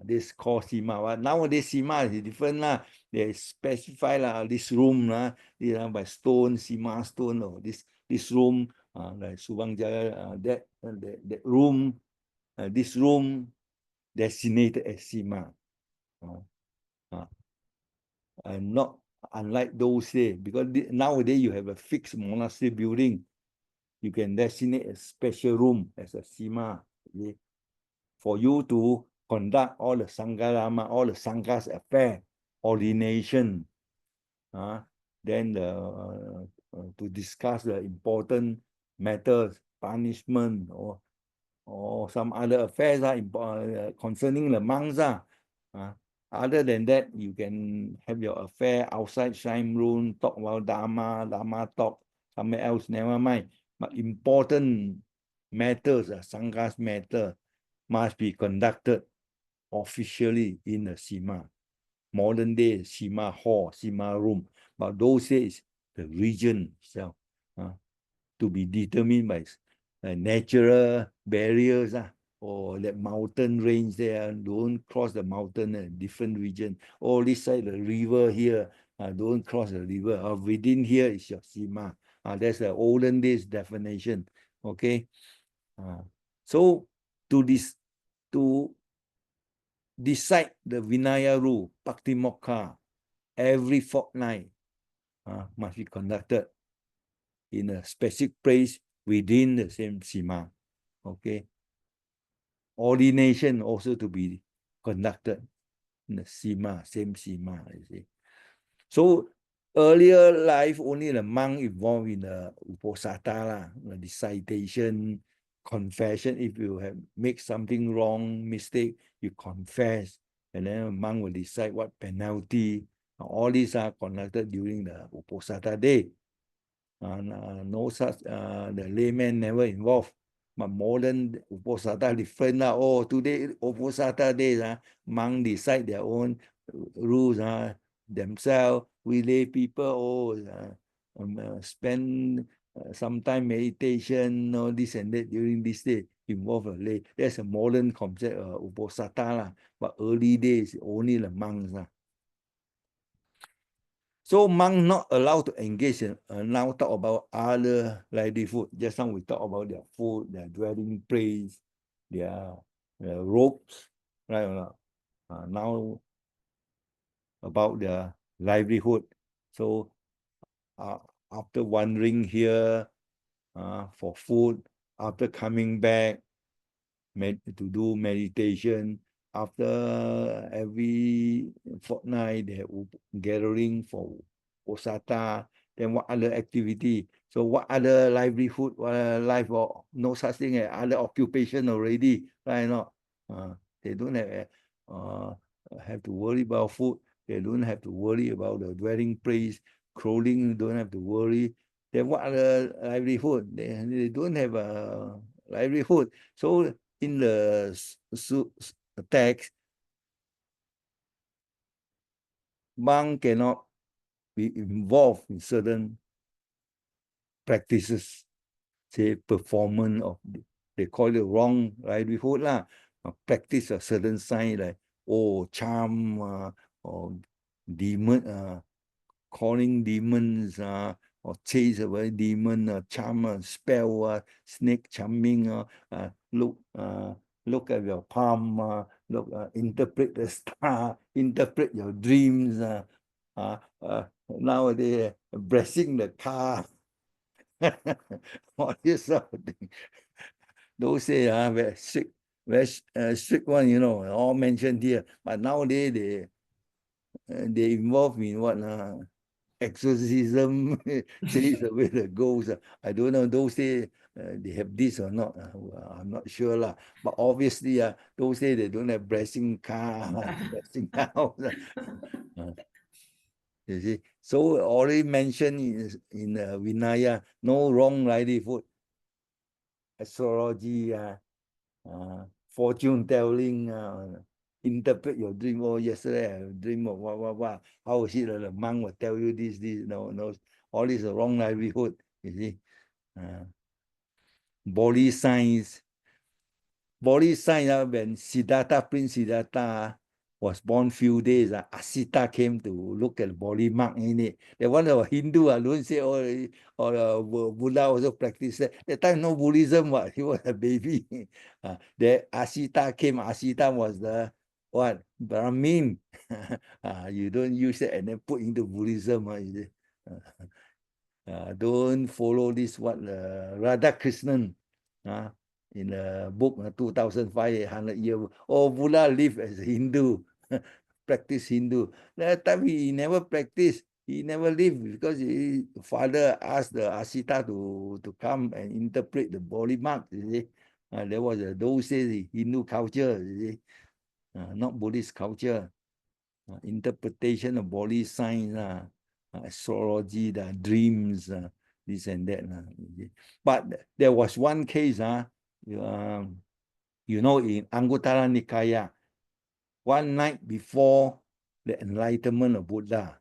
Speaker 3: This called sima. Nowadays sima is different They specify this room by stone, sima stone. Or this room like Subang Jaya, that room, this room designated as sima. And not unlike those days, because nowadays you have a fixed monastery building. You can designate a special room as a sima, for you to conduct all the Sangha, all the Sangha's affair, ordination, then to discuss the important matters, punishment, or some other affairs concerning the monks. Other than that, you can have your affair outside shrine room, talk about Dharma talk, somewhere else, never mind. But important matters, Sangha's matter, must be conducted officially in the sima. Modern day sima hall, sima room. But those days, the region itself, to be determined by natural barriers, or that mountain range there, don't cross the mountain, different region. Or this side, the river here, don't cross the river. Within here is your sima. That's the olden days definition. Okay. So to decide the Vinaya rule, Paktimokha, every fortnight must be conducted in a specific place within the same Sima. Okay. Ordination also to be conducted in the Sima, same Sima, you see. So earlier life, only the monk involved in the uposatha, the recitation, confession. If you have make something wrong, mistake, you confess, and then a monk will decide what penalty. All these are conducted during the uposatha day. No such, the layman never involved. But modern uposatha different. Oh, today uposatha days, monk decide their own rules themselves. We lay people, spend some time meditation, this and that during this day, involve a lay. That's a modern concept, uposatha. But early days, only the monks. So monk not allowed to engage in, now talk about other livelihood. Just now we talk about their food, their dwelling place, their robes, right or not? Now about their livelihood. So after wandering here for food, after coming back to do meditation, after every fortnight, they gathering for osata. Then what other activity? So what other livelihood, what other life, or no such thing as other occupation already, right? Not they don't have to worry about food. They don't have to worry about the dwelling place, clothing. Don't have to worry. Then what other livelihood? They don't have a livelihood. So in the text, monk cannot be involved in certain practices, say performance of, they call it wrong livelihood lah. Practice a certain sign like charm or demon, calling demons or chase away demon, charm, spell, snake charming, look at your palm, interpret the star, interpret your dreams. Nowadays, blessing the car, all this sort of thing. Those say very strict one, all mentioned here. But nowadays they involve in what exorcism, chase away the ghosts. I don't know. Those say they have this or not. I'm not sure lah. But obviously, those say they don't have blessing car, blessing house. You see, so already mentioned in Vinaya, no wrong livelihood, astrology, fortune telling, interpret your dream. Oh, yesterday I dream of what. How is it that the monk will tell you this? No, all this is wrong livelihood. You see, body signs. Body sign, when Siddhartha, Prince Siddhartha was born few days, Asita came to look at the body mark in it. The one of Hindu, don't say, or Buddha also practice that. That time no Buddhism, what? He was a baby. The Asita came. Asita was the what? Brahmin. You don't use it and then put into Buddhism. Don't follow this what Radha Krishnan. In the book 2,500 years. Oh, Buddha lived as a Hindu, practice Hindu. That time he never practiced. He never lived because his father asked the Asita to come and interpret the body marks. You see, there was those days Hindu culture. You see, not Buddhist culture. Interpretation of body signs, astrology, the dreams, this and that. But there was one case, in Anguttara Nikaya, one night before the enlightenment of Buddha,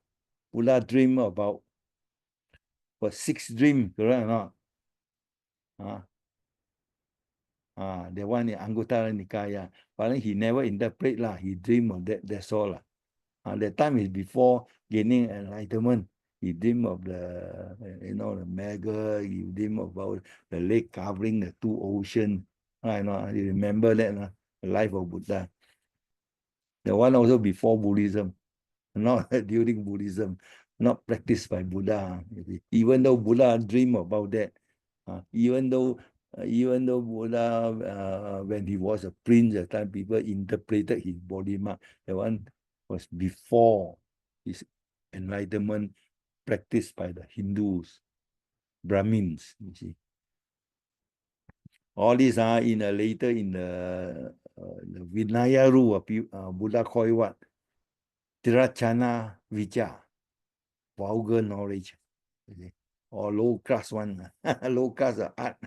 Speaker 3: Buddha dreamed about 6 dreams, correct or not? The one in Anguttara Nikaya, but then he never interpret lah. He dreamed of that. That's all. That time is before gaining enlightenment. He dreamed of the, the mega. He dreamed about the lake covering the 2 oceans. You remember that, the life of Buddha. The one also before Buddhism, not during Buddhism, not practiced by Buddha. Even though Buddha dreamed about that, even though Buddha, when he was a prince, at the time people interpreted his body mark. The one was before his enlightenment, practiced by the Hindus, Brahmins. You see, all these are in a later in the Vinaya rule. Buddha call it what? Tirachana Vicha, vulgar knowledge, or low class one, low class art.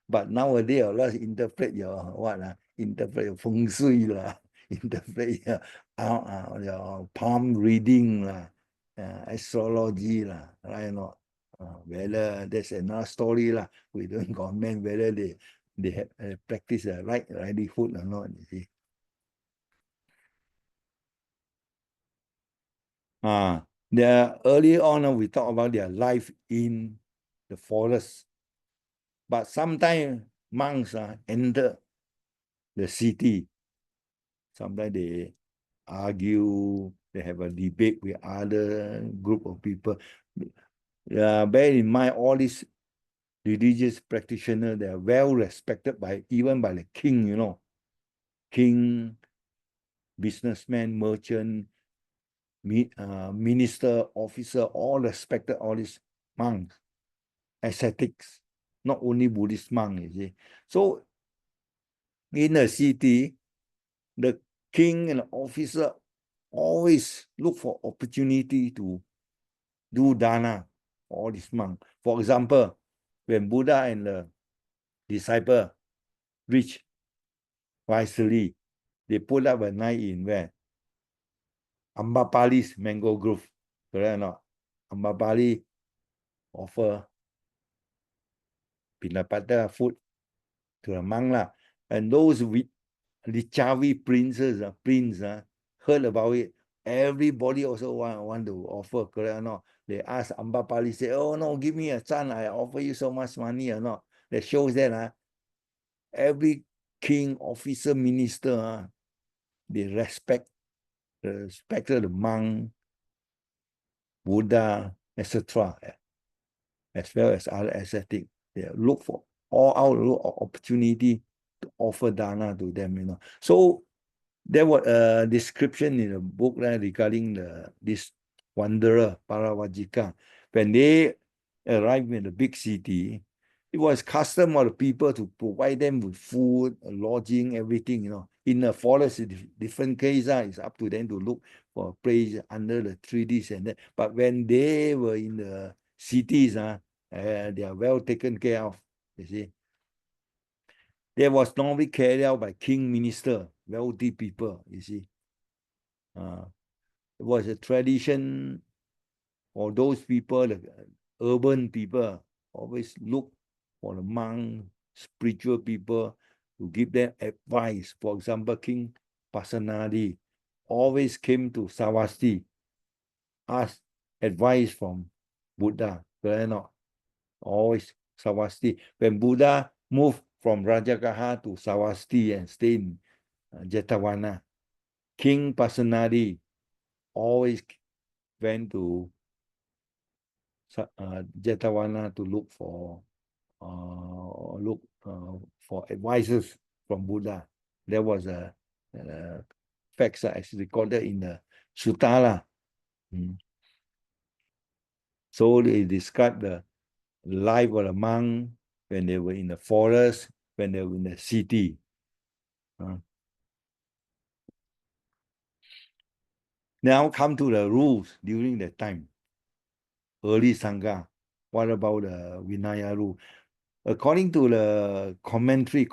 Speaker 3: But nowadays, a lot interpret your what? Interpret your feng shui lah, interpret your palm reading lah, astrology lah, right or not? Whether that's another story lah. We don't comment whether they have practice the right livelihood or not. You see. Early on, we talk about their life in the forest. But sometimes monks enter the city. Sometimes they argue, they have a debate with other group of people. Bear in mind, all these religious practitioners, they are well respected even by the king, you know. King, businessman, merchant, minister, officer, all respected all these monks, ascetics, not only Buddhist monks, you see. So in a city, the king and the officer always look for opportunity to do dana for all these monks. For example, when Buddha and the disciple reach Vaisali, they put up a night in where? Ambapali's mango grove. Correct or not? Ambapali offer pinapata food to the monk lah. And those with Lichavi princes, heard about it. Everybody also want to offer, correct or not? They ask Ambapali, say, oh no, give me a son, I offer you so much money or not. That shows that every king, officer, minister, they respect the monk, Buddha, etc., as well as other ascetic. They look for all opportunity to offer dana to them, you know. So there was a description in the book regarding this wanderer, Paravajika. When they arrived in the big city, it was custom of the people to provide them with food, lodging, everything, you know. In the forest, different case, it's up to them to look for a place under the trees and that. But when they were in the cities, they are well taken care of, you see. There was normally carried out by king, minister, wealthy people, you see. It was a tradition for those people, the urban people, always look for the monk, spiritual people to give them advice. For example, King Pasenadi always came to Savasti, asked advice from Buddha, correct or not? Always Savasti. When Buddha moved from Rajagaha to Savasti and stayed in Jetavana, King Pasenadi always went to Jetavana to look for advices from Buddha. There was a facts as recorded in the Sutta. So they describe the life of the monk when they were in the forest, when they were in the city. Now come to the rules during that time. Early Sangha. What about the Vinaya rule? According to the commentary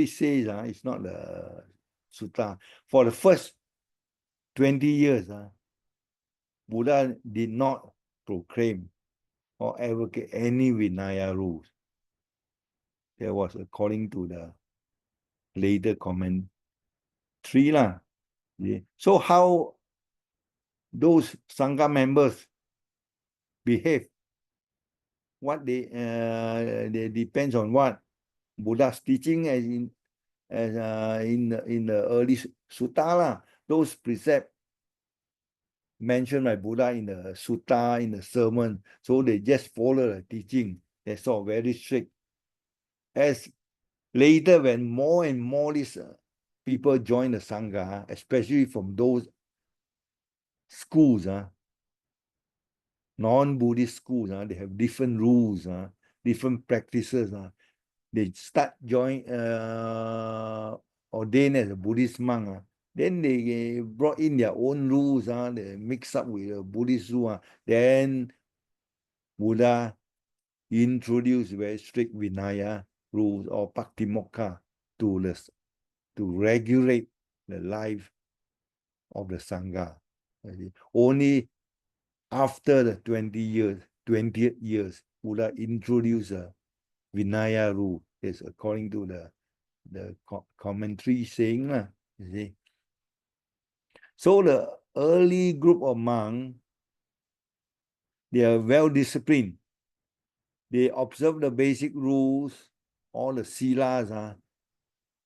Speaker 3: says it's not the Sutta. For the first 20 years, Buddha did not proclaim or advocate any Vinaya rules. That was according to the later commentary. So how those Sangha members behave? What they depends on what? Buddha's teaching as in the early sutta lah. Those precepts mentioned by Buddha in the sutta, in the sermon. So they just follow the teaching. That's all, very strict. As later, when more and more these people join the Sangha, especially from those schools, non-Buddhist schools, they have different rules, different practices. They start ordained as a Buddhist monk. Then they brought in their own rules, they mix up with the Buddhist rule. Then Buddha introduced very strict Vinaya rules or Patimokkha to regulate the life of the Sangha. Only after the 20th years, Buddha introduced a Vinaya rule. Is according to the commentary saying, you see. So the early group of monks, they are well disciplined. They observe the basic rules, all the silas,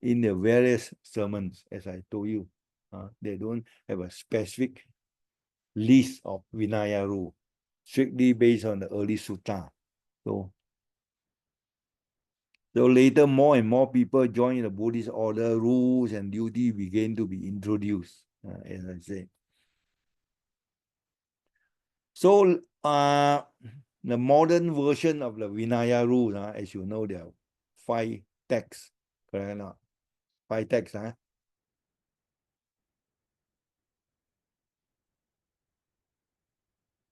Speaker 3: in the various sermons, as I told you. They don't have a specific list of Vinaya rule, strictly based on the early sutta. So later, more and more people join the Buddhist order. Rules and duty began to be introduced, as I say. So the modern version of the Vinaya rules, as you know, there are 5 texts, correct or not? 5 texts,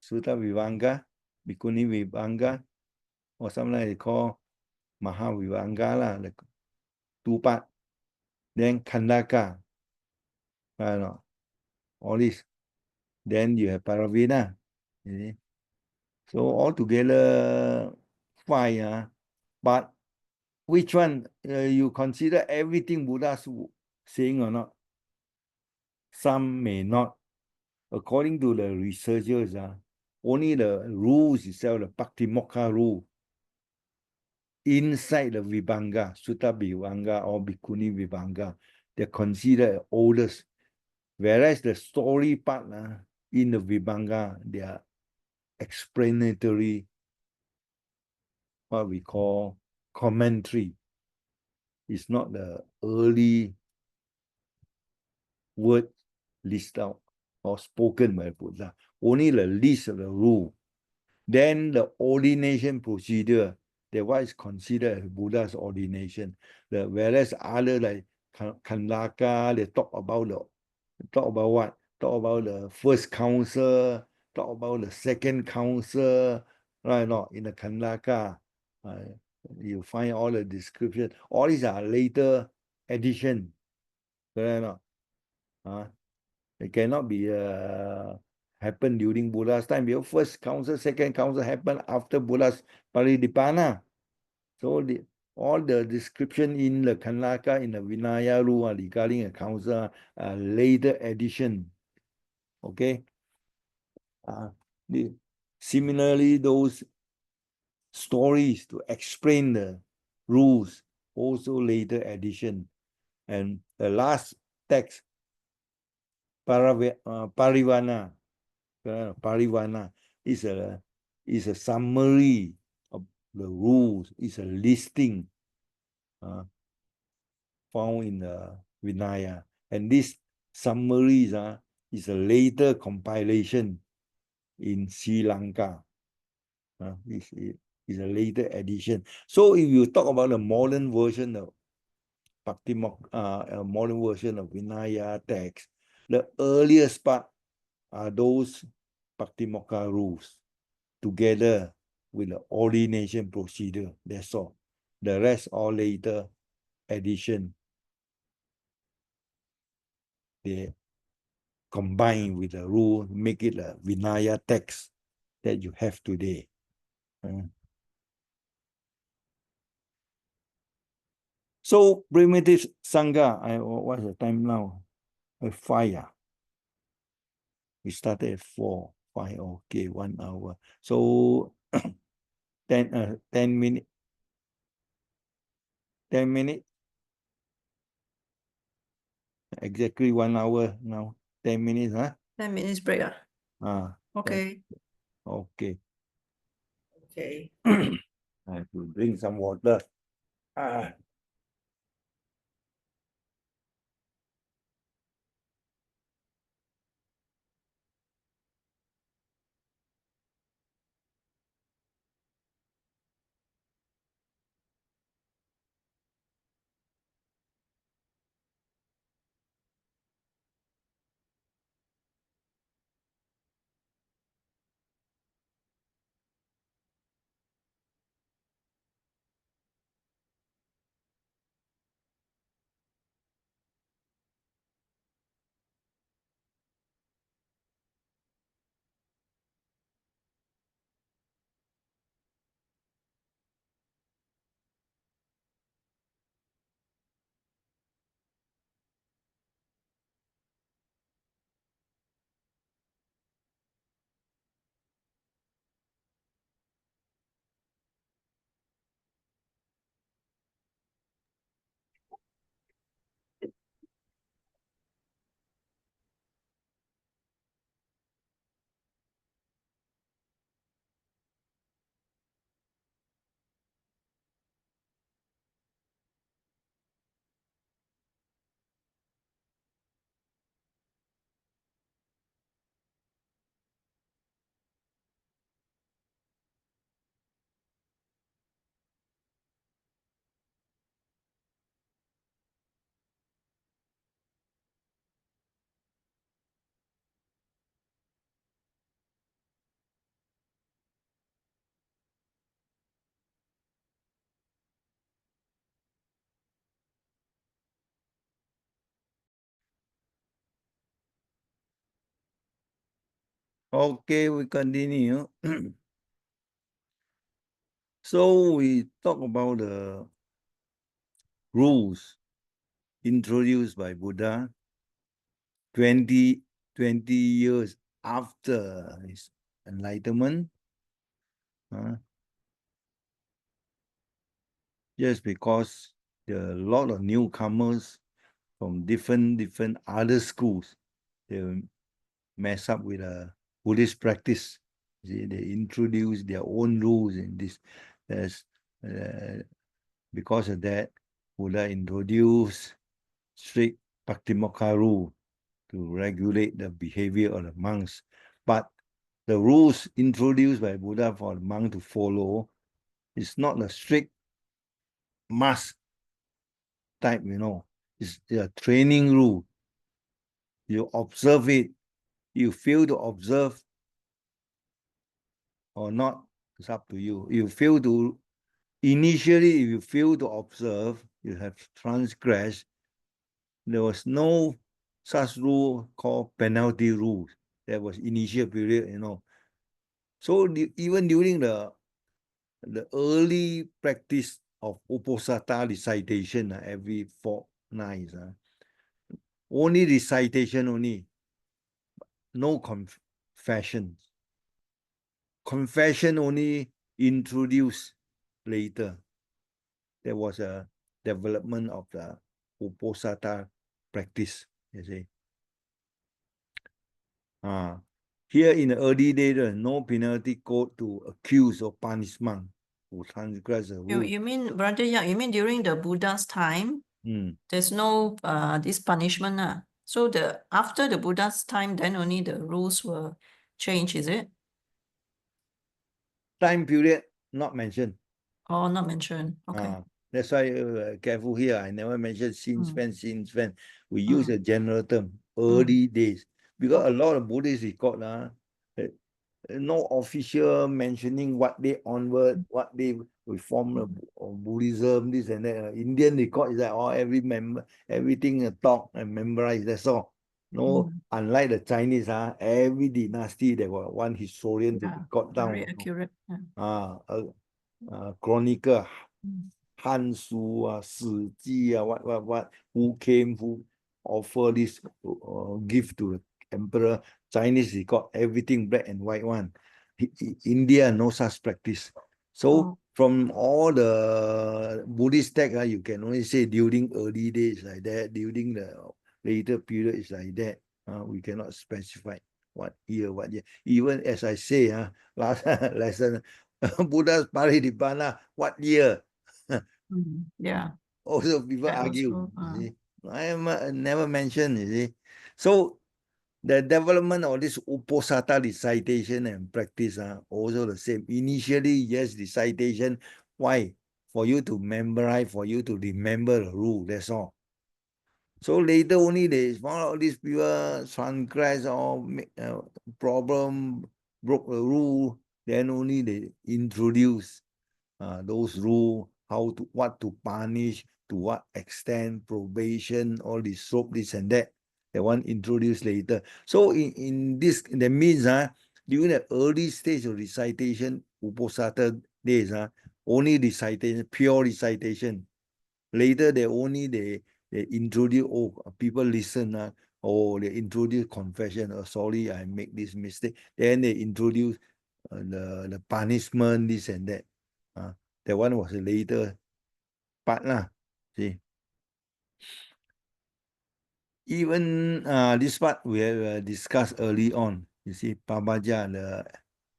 Speaker 3: Sutta Vivanga, Bhikkhuni Vivanga, or sometimes they call Mahavivanga, like 2 part. Then Khandaka, all this. Then you have Paravina. So altogether 5. But which one you consider everything Buddha's saying or not? Some may not. According to the researchers, only the rules itself, the Patimokkha rule, inside the Vibhanga, Sutta Vibhanga or Bhikkhuni Vibhanga, they're considered oldest. Whereas the story part in the Vibhanga, they are explanatory, what we call commentary. It's not the early word list out or spoken by Buddha. Only the list of the rule. Then the ordination procedure, that what is considered as Buddha's ordination. Whereas other like Khandaka, they talk about what? Talk about the first council, talk about the second council, right? Not in the Khandaka. You find all the description. All these are later addition. Correct or not? It cannot be happen during Buddha's time. Your first council, second council happened after Buddha's Parinibbana. So all the description in the Khandaka, in the Vinaya rule regarding a council are later addition. Okay? Similarly, those stories to explain the rules, also later addition. And the last text, Parivana. Parivana is a summary of the rules, is a listing found in the Vinaya. And this summaries is a later compilation in Sri Lanka. Is a later edition. So if you talk about the modern version of modern version of Vinaya text, the earliest part are those Patimokkha rules together with the ordination procedure. That's all. The rest all later addition. They combine with the rule, make it a Vinaya text that you have today. So primitive Sangha, what's the time now? 5. We started at 4, 5, okay, 1 hour. So 10 minutes. 10 minutes. Exactly 1 hour now. 10 minutes, huh?
Speaker 2: 10 minutes break.
Speaker 3: Okay.
Speaker 2: Okay.
Speaker 1: Okay.
Speaker 3: I have to drink some water. Okay, we continue. So we talk about the rules introduced by Buddha 20 years after his enlightenment. Just because there are a lot of newcomers from different other schools, they mess up with a Buddhist practice. See, they introduce their own rules in this. Because of that, Buddha introduced strict Patimokkha rule to regulate the behavior of the monks. But the rules introduced by Buddha for the monk to follow is not a strict must type, It's a training rule. You observe it. You fail to observe or not, it's up to you. Initially, if you fail to observe, you have transgressed. There was no such rule called penalty rules. There was initial period, So even during the early practice of Uposatha recitation every fortnight, only recitation only, no confession. Confession only introduced later. There was a development of the Uposatha practice, you see. Here in the early days, no penalty code to accuse or punish monk who transgress the rule.
Speaker 2: You mean, Brother Yang, you mean during the Buddha's time, there's no this punishment. So after the Buddha's time, then only the rules were changed, is it?
Speaker 3: Time period not mentioned.
Speaker 2: Oh, not mentioned. Okay.
Speaker 3: That's why careful here. I never mentioned since when. We use a general term, early days. Because a lot of Buddhist record, no official mentioning what day onward, what day we form of Buddhism, this and that. Indian record is like everything talk and memorize, that's all. No, unlike the Chinese, every dynasty there was one historian to record down.
Speaker 2: Very accurate.
Speaker 3: Chronicle, Han Su, Shi Ji, what, who came, who offered this gift to the emperor. Chinese record everything black and white one. India, no such practice. So from all the Buddhist texts, you can only say during early days like that, during the later period is like that. We cannot specify what year. Even as I say, last lesson, Buddha's Parinibbana, what year?
Speaker 2: Yeah.
Speaker 3: Also, people
Speaker 2: That
Speaker 3: argue.
Speaker 2: also,
Speaker 3: You see, I am never mentioned. You see, so the development of this Uposatha recitation and practice are also the same. Initially, yes, recitation. Why? For you to memorize, for you to remember the rule. That's all. So later only they found out these people transgress or make a problem, broke the rule. Then only they introduce those rules, what to punish, to what extent, probation, all this soap, this and that. That one introduced later. So in this, that means during the early stage of recitation, Uposatha days, only recitation, pure recitation. Later they introduce, people listen, they introduce confession. Oh, sorry, I make this mistake. Then they introduce the punishment, this and that. That one was a later part lah. See, even this part we have discussed early on. You see, Pabaja, the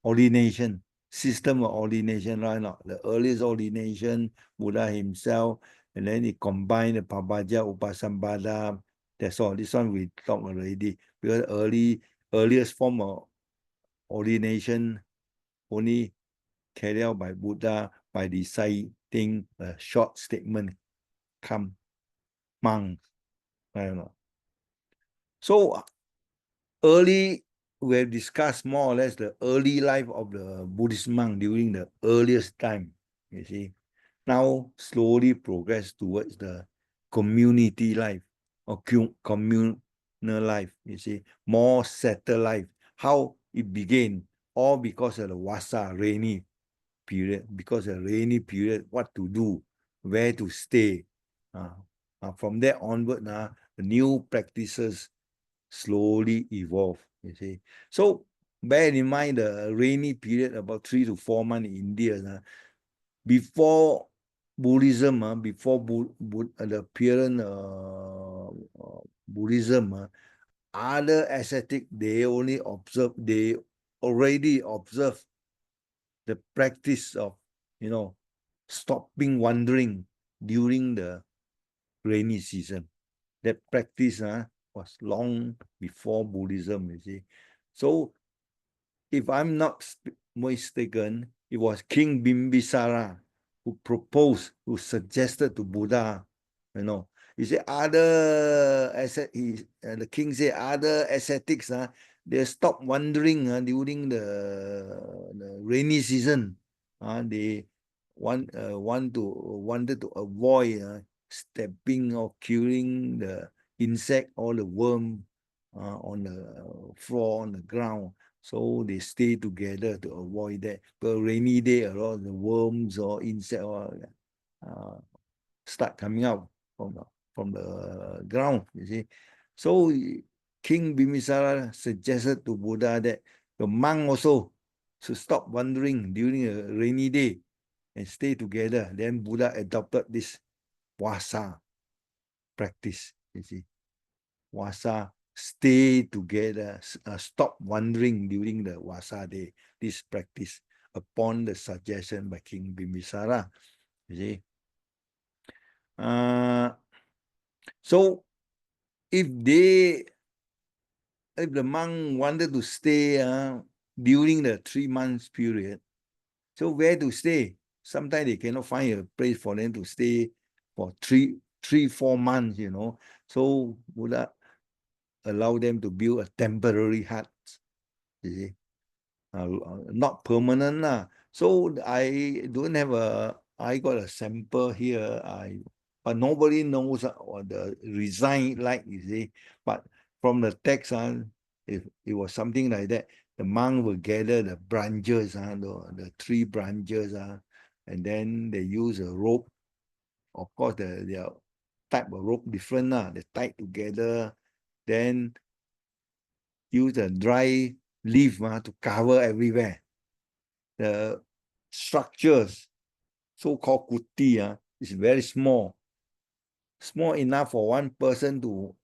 Speaker 3: ordination system of ordination, right now. The earliest ordination, Buddha himself, and then he combined the Pabaja, Upasambhada. That's all. This one we talked already. Because earliest form of ordination only carried out by Buddha by reciting a short statement, come, monk. I don't know. So early, we have discussed more or less the early life of the Buddhist monk during the earliest time, you see. Now slowly progress towards the community life or communal life, you see, more settled life. How it began, all because of the Vasa, rainy period, because of the rainy period, what to do, where to stay. From there onward, the new practices slowly evolve, you see. So bear in mind the rainy period, about 3 to 4 months in India, before Buddhism, before the appearance of Buddhism, other ascetic, they already observe the practice of, stopping wandering during the rainy season. That practice was long before Buddhism, you see. So, if I'm not mistaken, it was King Bimbisara who suggested to Buddha, he said the king said other ascetics, they stop wandering during the rainy season. They wanted to avoid stepping or killing the insect or the worm on the floor, on the ground. So they stay together to avoid that. But rainy day, a lot of the worms or insect start coming out from the ground, you see. So King Bimbisara suggested to Buddha that the monk also should stop wandering during a rainy day and stay together. Then Buddha adopted this Vasa practice, you see. Vasa, stay together, stop wandering during the Vasa day. This practice upon the suggestion by King Bimbisara, you see. So if the monk wanted to stay during the 3 months period, so where to stay? Sometimes they cannot find a place for them to stay for 4 months, So Buddha allow them to build a temporary hut, you see, not permanent lah. So I got a sample here. But nobody knows what the design like, you see. But from the text, if it was something like that, the monk will gather the branches, the 3 branches, and then they use a rope. Of course, their type of rope different, they tied together. Then use a dry leaf to cover everywhere. The structures, so-called kuti, is very small. Small enough for one person to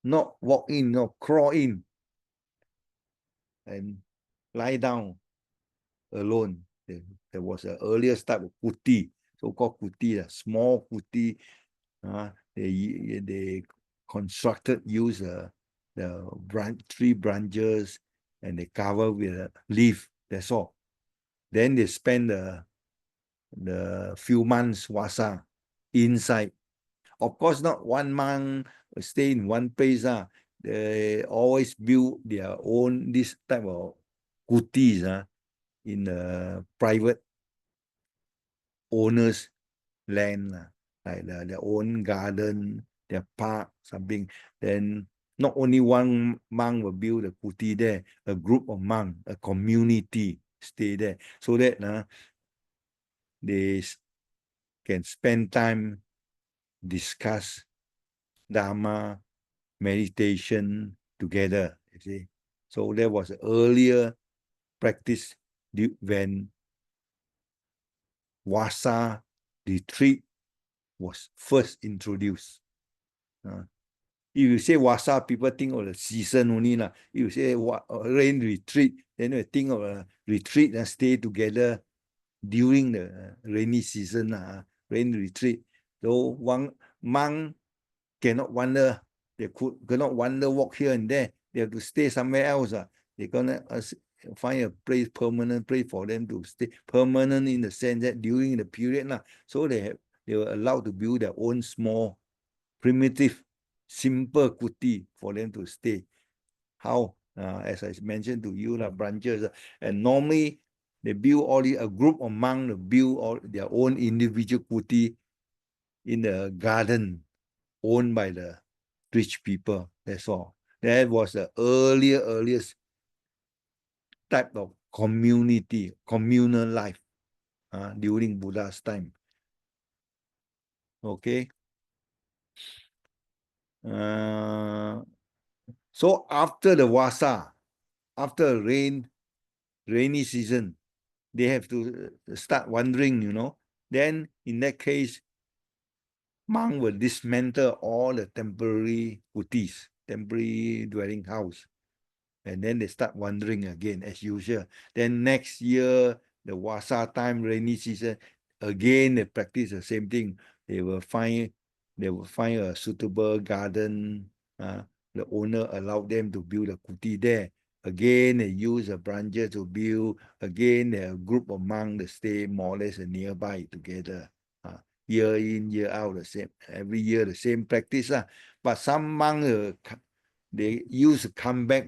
Speaker 3: not walk in, no, crawl in and lie down alone. There was an earliest type of kuti, so-called kuti, a small kuti. They constructed, use the tree branches, and they cover with a leaf. That's all. Then they spend the few months wasa inside. Of course, not one month stay in one place. They always build their own this type of kutis in private owners' land, like their own garden, their park, something. Then not only one monk will build a kuti there, a group of monks, a community stay there, so that they can spend time, discuss Dharma, meditation together, you see. So there was an earlier practice when Wasa retreat was first introduced. If you say Wasa, people think of the season only. If you say rain retreat, then they think of a retreat and stay together during the rainy season, rain retreat. So one monk cannot wander, cannot wander, walk here and there. They have to stay somewhere else. They're gonna find a place, permanent place for them to stay, permanent in the sense that during the period. So they were allowed to build their own small, primitive, simple kuti for them to stay. How? As I mentioned to you, branches. And normally they build a group of monks build all their own individual kuti in the garden owned by the rich people. That's all. That was the earliest type of community, communal life during Buddha's time. Okay. So after the Vasa, after rainy season, they have to start wandering, Then in that case, monk will dismantle all the temporary kutis, temporary dwelling house. And then they start wandering again as usual. Then next year, the Wasa time, rainy season, again they practice the same thing. They will find a suitable garden. The owner allowed them to build a kuti there. Again, they use the branches to build. Again, a group of monks that stay more or less nearby together. Year in, year out, the same. Every year, the same practice. But some monks, they used to come back,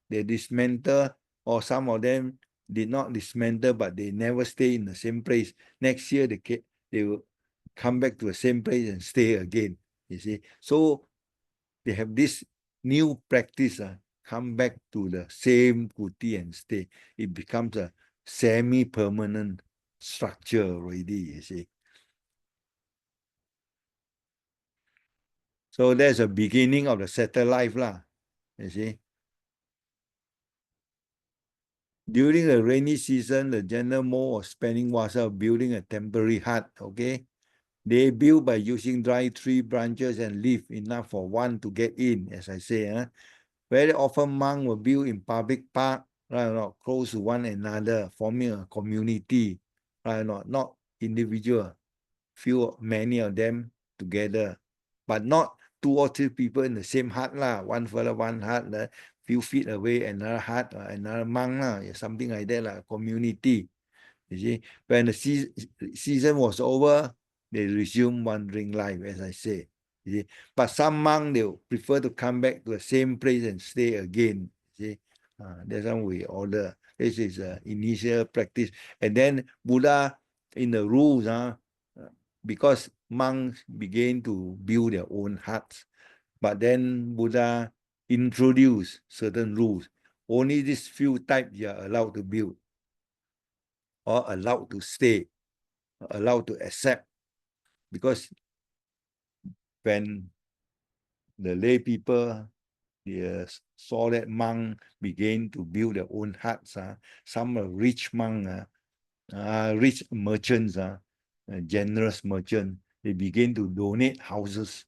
Speaker 3: they dismantle, or some of them did not dismantle, but they never stay in the same place. Next year, they will come back to the same place and stay again, you see. So they have this new practice, come back to the same kuti and stay. It becomes a semi-permanent structure already, you see. So that's the beginning of the settled life, you see. During the rainy season, the general mode of spending water building a temporary hut, okay? They build by using dry tree branches and leaf enough for one to get in, as I say. Very often monks will build in public park, right, not close to one another, forming a community, right, not individual. Many of them together, but not 2 or 3 people in the same hut, one fellow, one hut, few feet away, another hut, another monk, something like that, community. You see, when the season was over, they resume wandering life, as I say. You see, but some monks, they prefer to come back to the same place and stay again. You see, that's how we order. This is initial practice, and then Buddha in the rules, because monks began to build their own huts, but then Buddha introduced certain rules. Only these few types you are allowed to build, or allowed to stay, allowed to accept. Because when the lay people saw that monk began to build their own huts, some rich monk, rich merchants, generous merchant, they begin to donate houses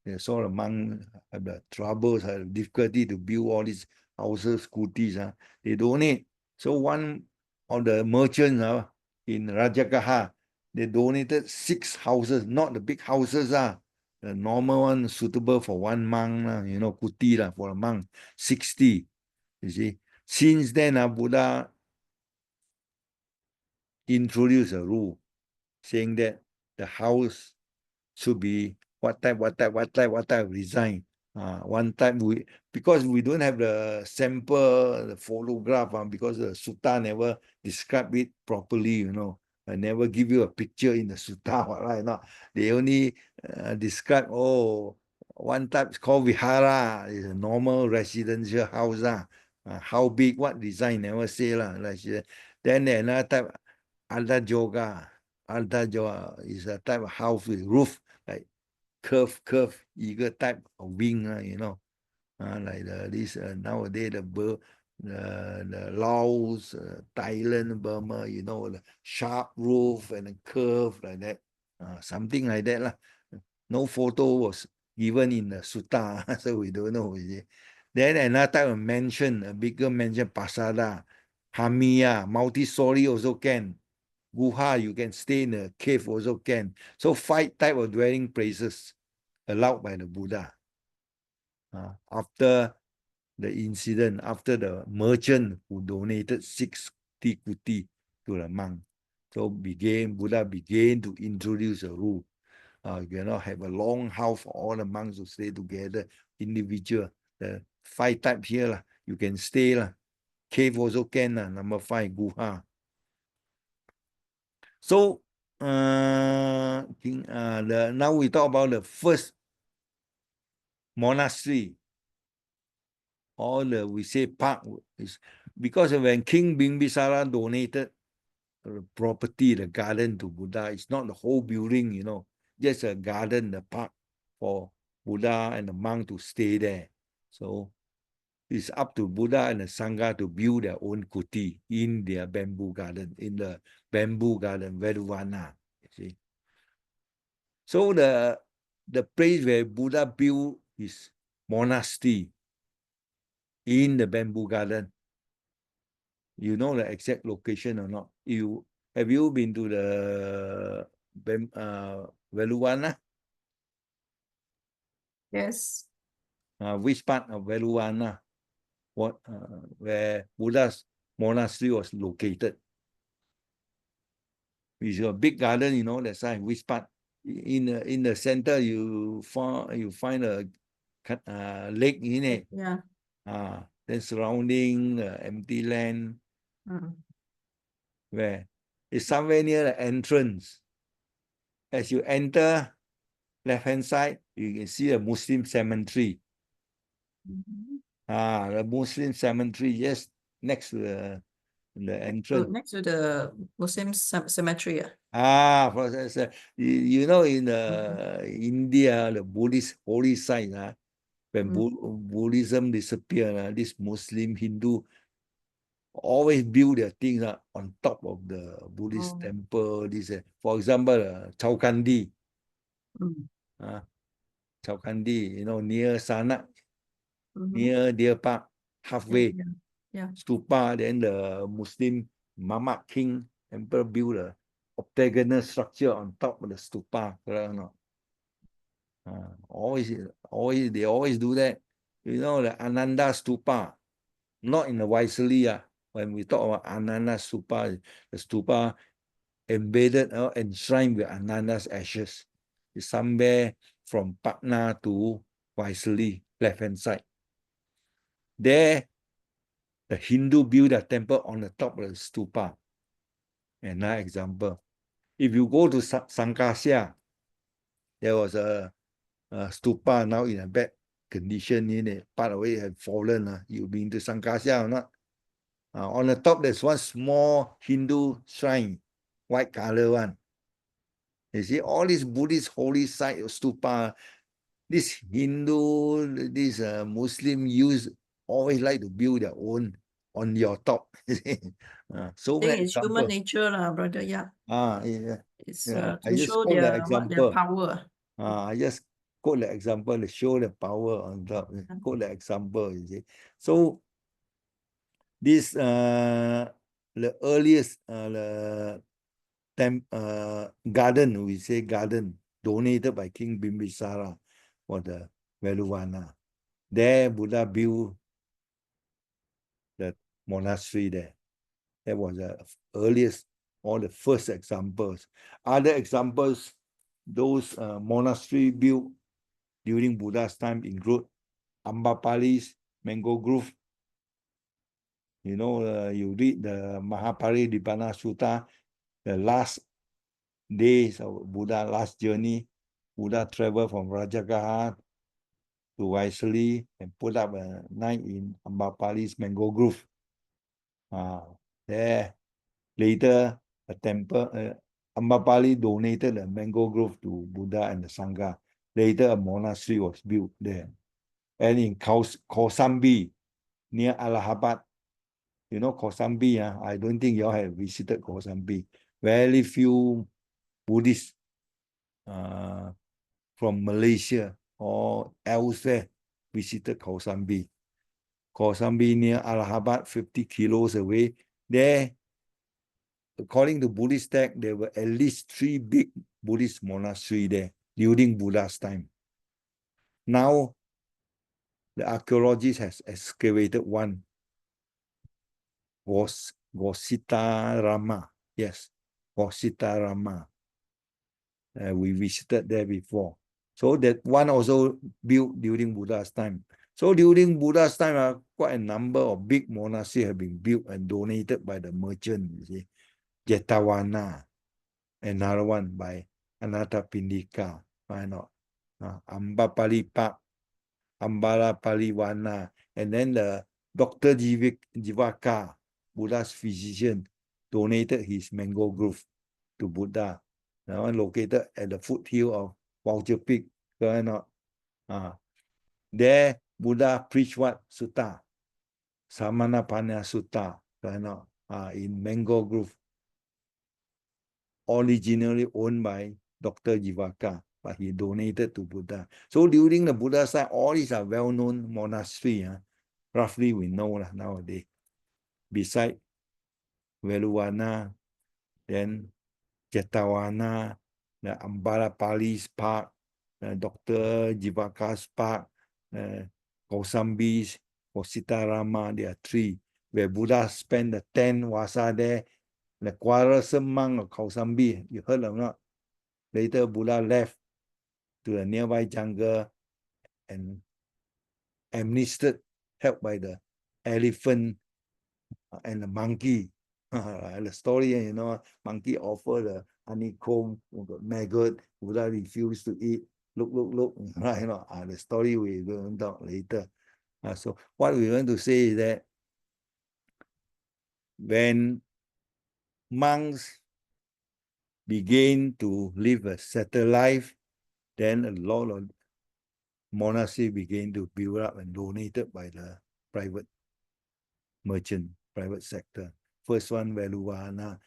Speaker 3: They saw the monk have the troubles, have difficulty to build all these houses, kutis. They donate. So one of the merchants in Rajagaha, they donated 6 houses, not the big houses, the normal one suitable for one monk, kuti for a monk, 60. You see, since then, Buddha introduced a rule saying that the house should be what type of design. One type because we don't have the sample, the photograph, because the sutta never describe it properly, I never give you a picture in the sutta, right? No, they only describe, one type is called vihara, is a normal residential house. How big, what design, never say lah. Then another type, Alda Joga. Alda Joga is a type of house with roof, like curve, eagle type of wing, like this nowadays the Laos, Thailand, Burma, the sharp roof and a curve like that, something like that lah. No photo was given in the sutta, so we don't know. Then another type of mansion, a bigger mansion, pasada, hamiya, multi-story also can. Guha, you can stay in a cave also can. So 5 type of dwelling places allowed by the Buddha. After the incident, after the merchant who donated 60 kuti to the monk, so Buddha began to introduce a rule. You cannot have a long house for all the monks to stay together, individual. The 5 types here, you can stay. Cave also can, number 5, Guha. So, now we talk about the first monastery. We say park is because when King Bimbisara donated the property, the garden to Buddha, it's not the whole building, just a garden, the park for Buddha and the monk to stay there. So it's up to Buddha and the Sangha to build their own kuti in their bamboo garden, in the bamboo garden, Veduvana, you see. So the place where Buddha built his monastery in the bamboo garden, you know the exact location or not? Have you been to the Veduvana?
Speaker 2: Yes.
Speaker 3: Which part of Veduvana? Where Buddha's monastery was located? It's a big garden, that's why. Which part? In the center, you find a lake in it.
Speaker 2: Yeah.
Speaker 3: Then surrounding empty land. Where? It's somewhere near the entrance. As you enter, left-hand side, you can see a Muslim cemetery. The Muslim cemetery just next to the entrance.
Speaker 2: So next to the Muslim cemetery.
Speaker 3: In India, the Buddhist holy site, when Buddhism disappeared, this Muslim, Hindu always build their things on top of the Buddhist temple. For example, Chaukandi. Chaukandi, near Sanak, near Deer Park, halfway.
Speaker 2: Yeah.
Speaker 3: Stupa, then the Muslim Mamak King Emperor built a octagonal structure on top of the stupa. Correct or not? They always do that. The Ananda Stupa, not in the Vaisali. When we talk about Ananda Stupa, the stupa embedded or enshrined with Ananda's ashes. It's somewhere from Patna to Vaisali, left-hand side. There, the Hindu build a temple on the top of the stupa. Another example. If you go to Sankasya, there was a stupa now in a bad condition in it. Part of it had fallen. You've been to Sankasya or not? On the top, there's one small Hindu shrine, white color one. You see, all these Buddhist holy site stupa, this Hindu, this Muslim always like to build their own on your top. So
Speaker 2: I think it's human nature, brother. Yeah.
Speaker 3: Yeah.
Speaker 2: It's
Speaker 3: I
Speaker 2: to
Speaker 3: just
Speaker 2: show
Speaker 3: quote the
Speaker 2: their
Speaker 3: example.
Speaker 2: power.
Speaker 3: I just quote the example to show the power on top. Quote the example, you see. So this the earliest garden, we say garden, donated by King Bimbisara for the Veluvana. There Buddha built the monastery there. That was the earliest, or the first examples. Other examples, those monastery built during Buddha's time include Ambapali's Mango Grove. You know, you read the Mahaparinibbana Sutta, the last days of Buddha, last journey, Buddha traveled from Rajagaha to Vaisali and put up a night in Ambapali's Mango Grove. There, later, a temple, Ambapali donated a mango grove to Buddha and the Sangha. Later, a monastery was built there. And in Kosambi, near Allahabad, you know Kosambi, I don't think you all have visited Kosambi. Very few Buddhists from Malaysia or elsewhere visited Kosambi. Kosambi near Allahabad, 50 kilos away. There, according to Buddhist text, there were at least 3 big Buddhist monasteries there during Buddha's time. Now, the archaeologists has excavated one. Gositarama. Yes, Gositarama. We visited there before. So that one also built during Buddha's time. So during Buddha's time, quite a number of big monasteries have been built and donated by the merchant, you see. Jetavana, another one by Anathapindika, why not? Ambapali Park, Ambala Paliwana, and then the Dr. Jivaka, Buddha's physician, donated his mango grove to Buddha. That one located at the foothill of Vulture Peak, why not? There, Buddha preached what? Sutta. Samanapanya Sutta, why not? In Mango Grove, originally owned by Dr. Jivaka, but he donated to Buddha. So during the Buddha's time, all these are well-known monasteries. Roughly we know nowadays. Beside Veluvana, then Jetavana, the Ambalapali's Park, Dr. Jivaka's Park, Kosambi's, Kositarama, there are 3, where Buddha spent the 10 vasa there. The quarrelsome monk of Kosambi, you heard or not? Later, Buddha left to the nearby jungle and amnested, helped by the elephant and the monkey. The story, you know, monkey offered the honeycomb, maggot, Buddha refused to eat. Look, right? You know, the story we will talk later. So what we want to say is that when monks begin to live a settled life, then a lot of monasteries began to build up and donated by the private merchant, private sector. First one, Veluvana,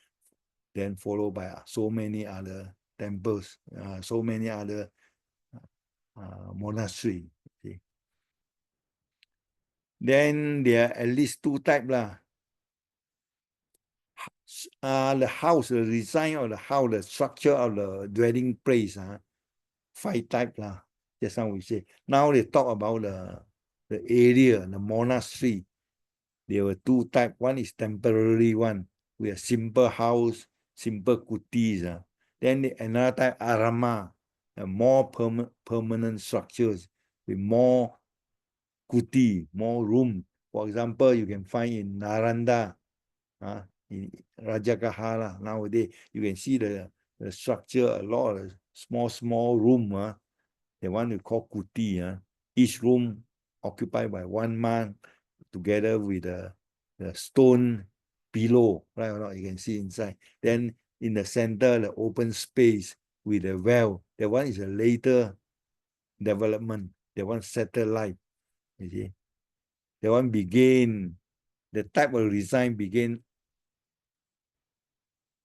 Speaker 3: then followed by so many other temples, so many other monasteries. Okay. Then there are at least 2 types lah. The house, the design of the house, the structure of the dwelling place, 5 types lah. Just now we say. Now they talk about the area, the monastery. There were 2 types. One is temporary one, with a simple house, simple kutis. Then another type, arama, more permanent structures with more kuti, more room. For example, you can find in Naranda, in Rajagaha nowadays, you can see the structure, a lot of small room. The one we call kuti. Each room occupied by 1 monk, together with the stone pillow, right or not? You can see inside. Then in the center, the open space with the well. That one is a later development. That one settled life. You see, that one began. The type of design began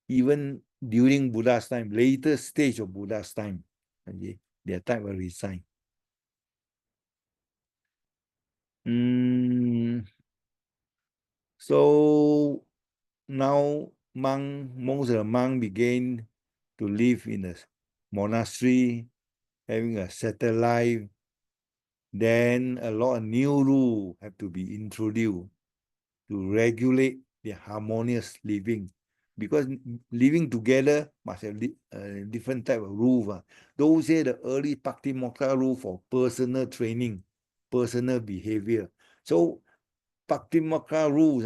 Speaker 3: even during Buddha's time, later stage of Buddha's time. Okay, their type of design. So now most of the monks began to live in a monastery, having a settled life. Then a lot of new rules have to be introduced to regulate their harmonious living. Because living together must have a different type of rule. Those say the early Patimokkha rule for personal training, personal behavior. So Patimokkha rules,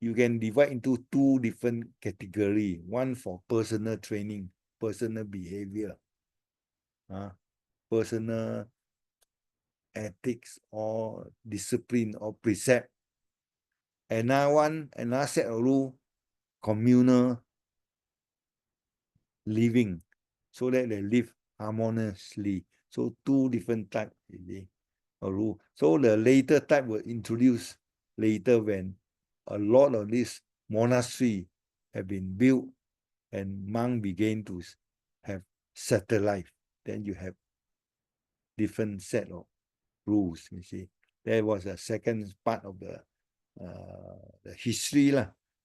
Speaker 3: you can divide into two different categories. One for personal training, personal behavior, personal ethics or discipline or precept. Another set of rule, communal living, so that they live harmoniously. So two different types of rule. So the later type were introduced later when a lot of these monasteries have been built and monks began to have settled life. Then you have different set of rules, you see. There was a second part of the history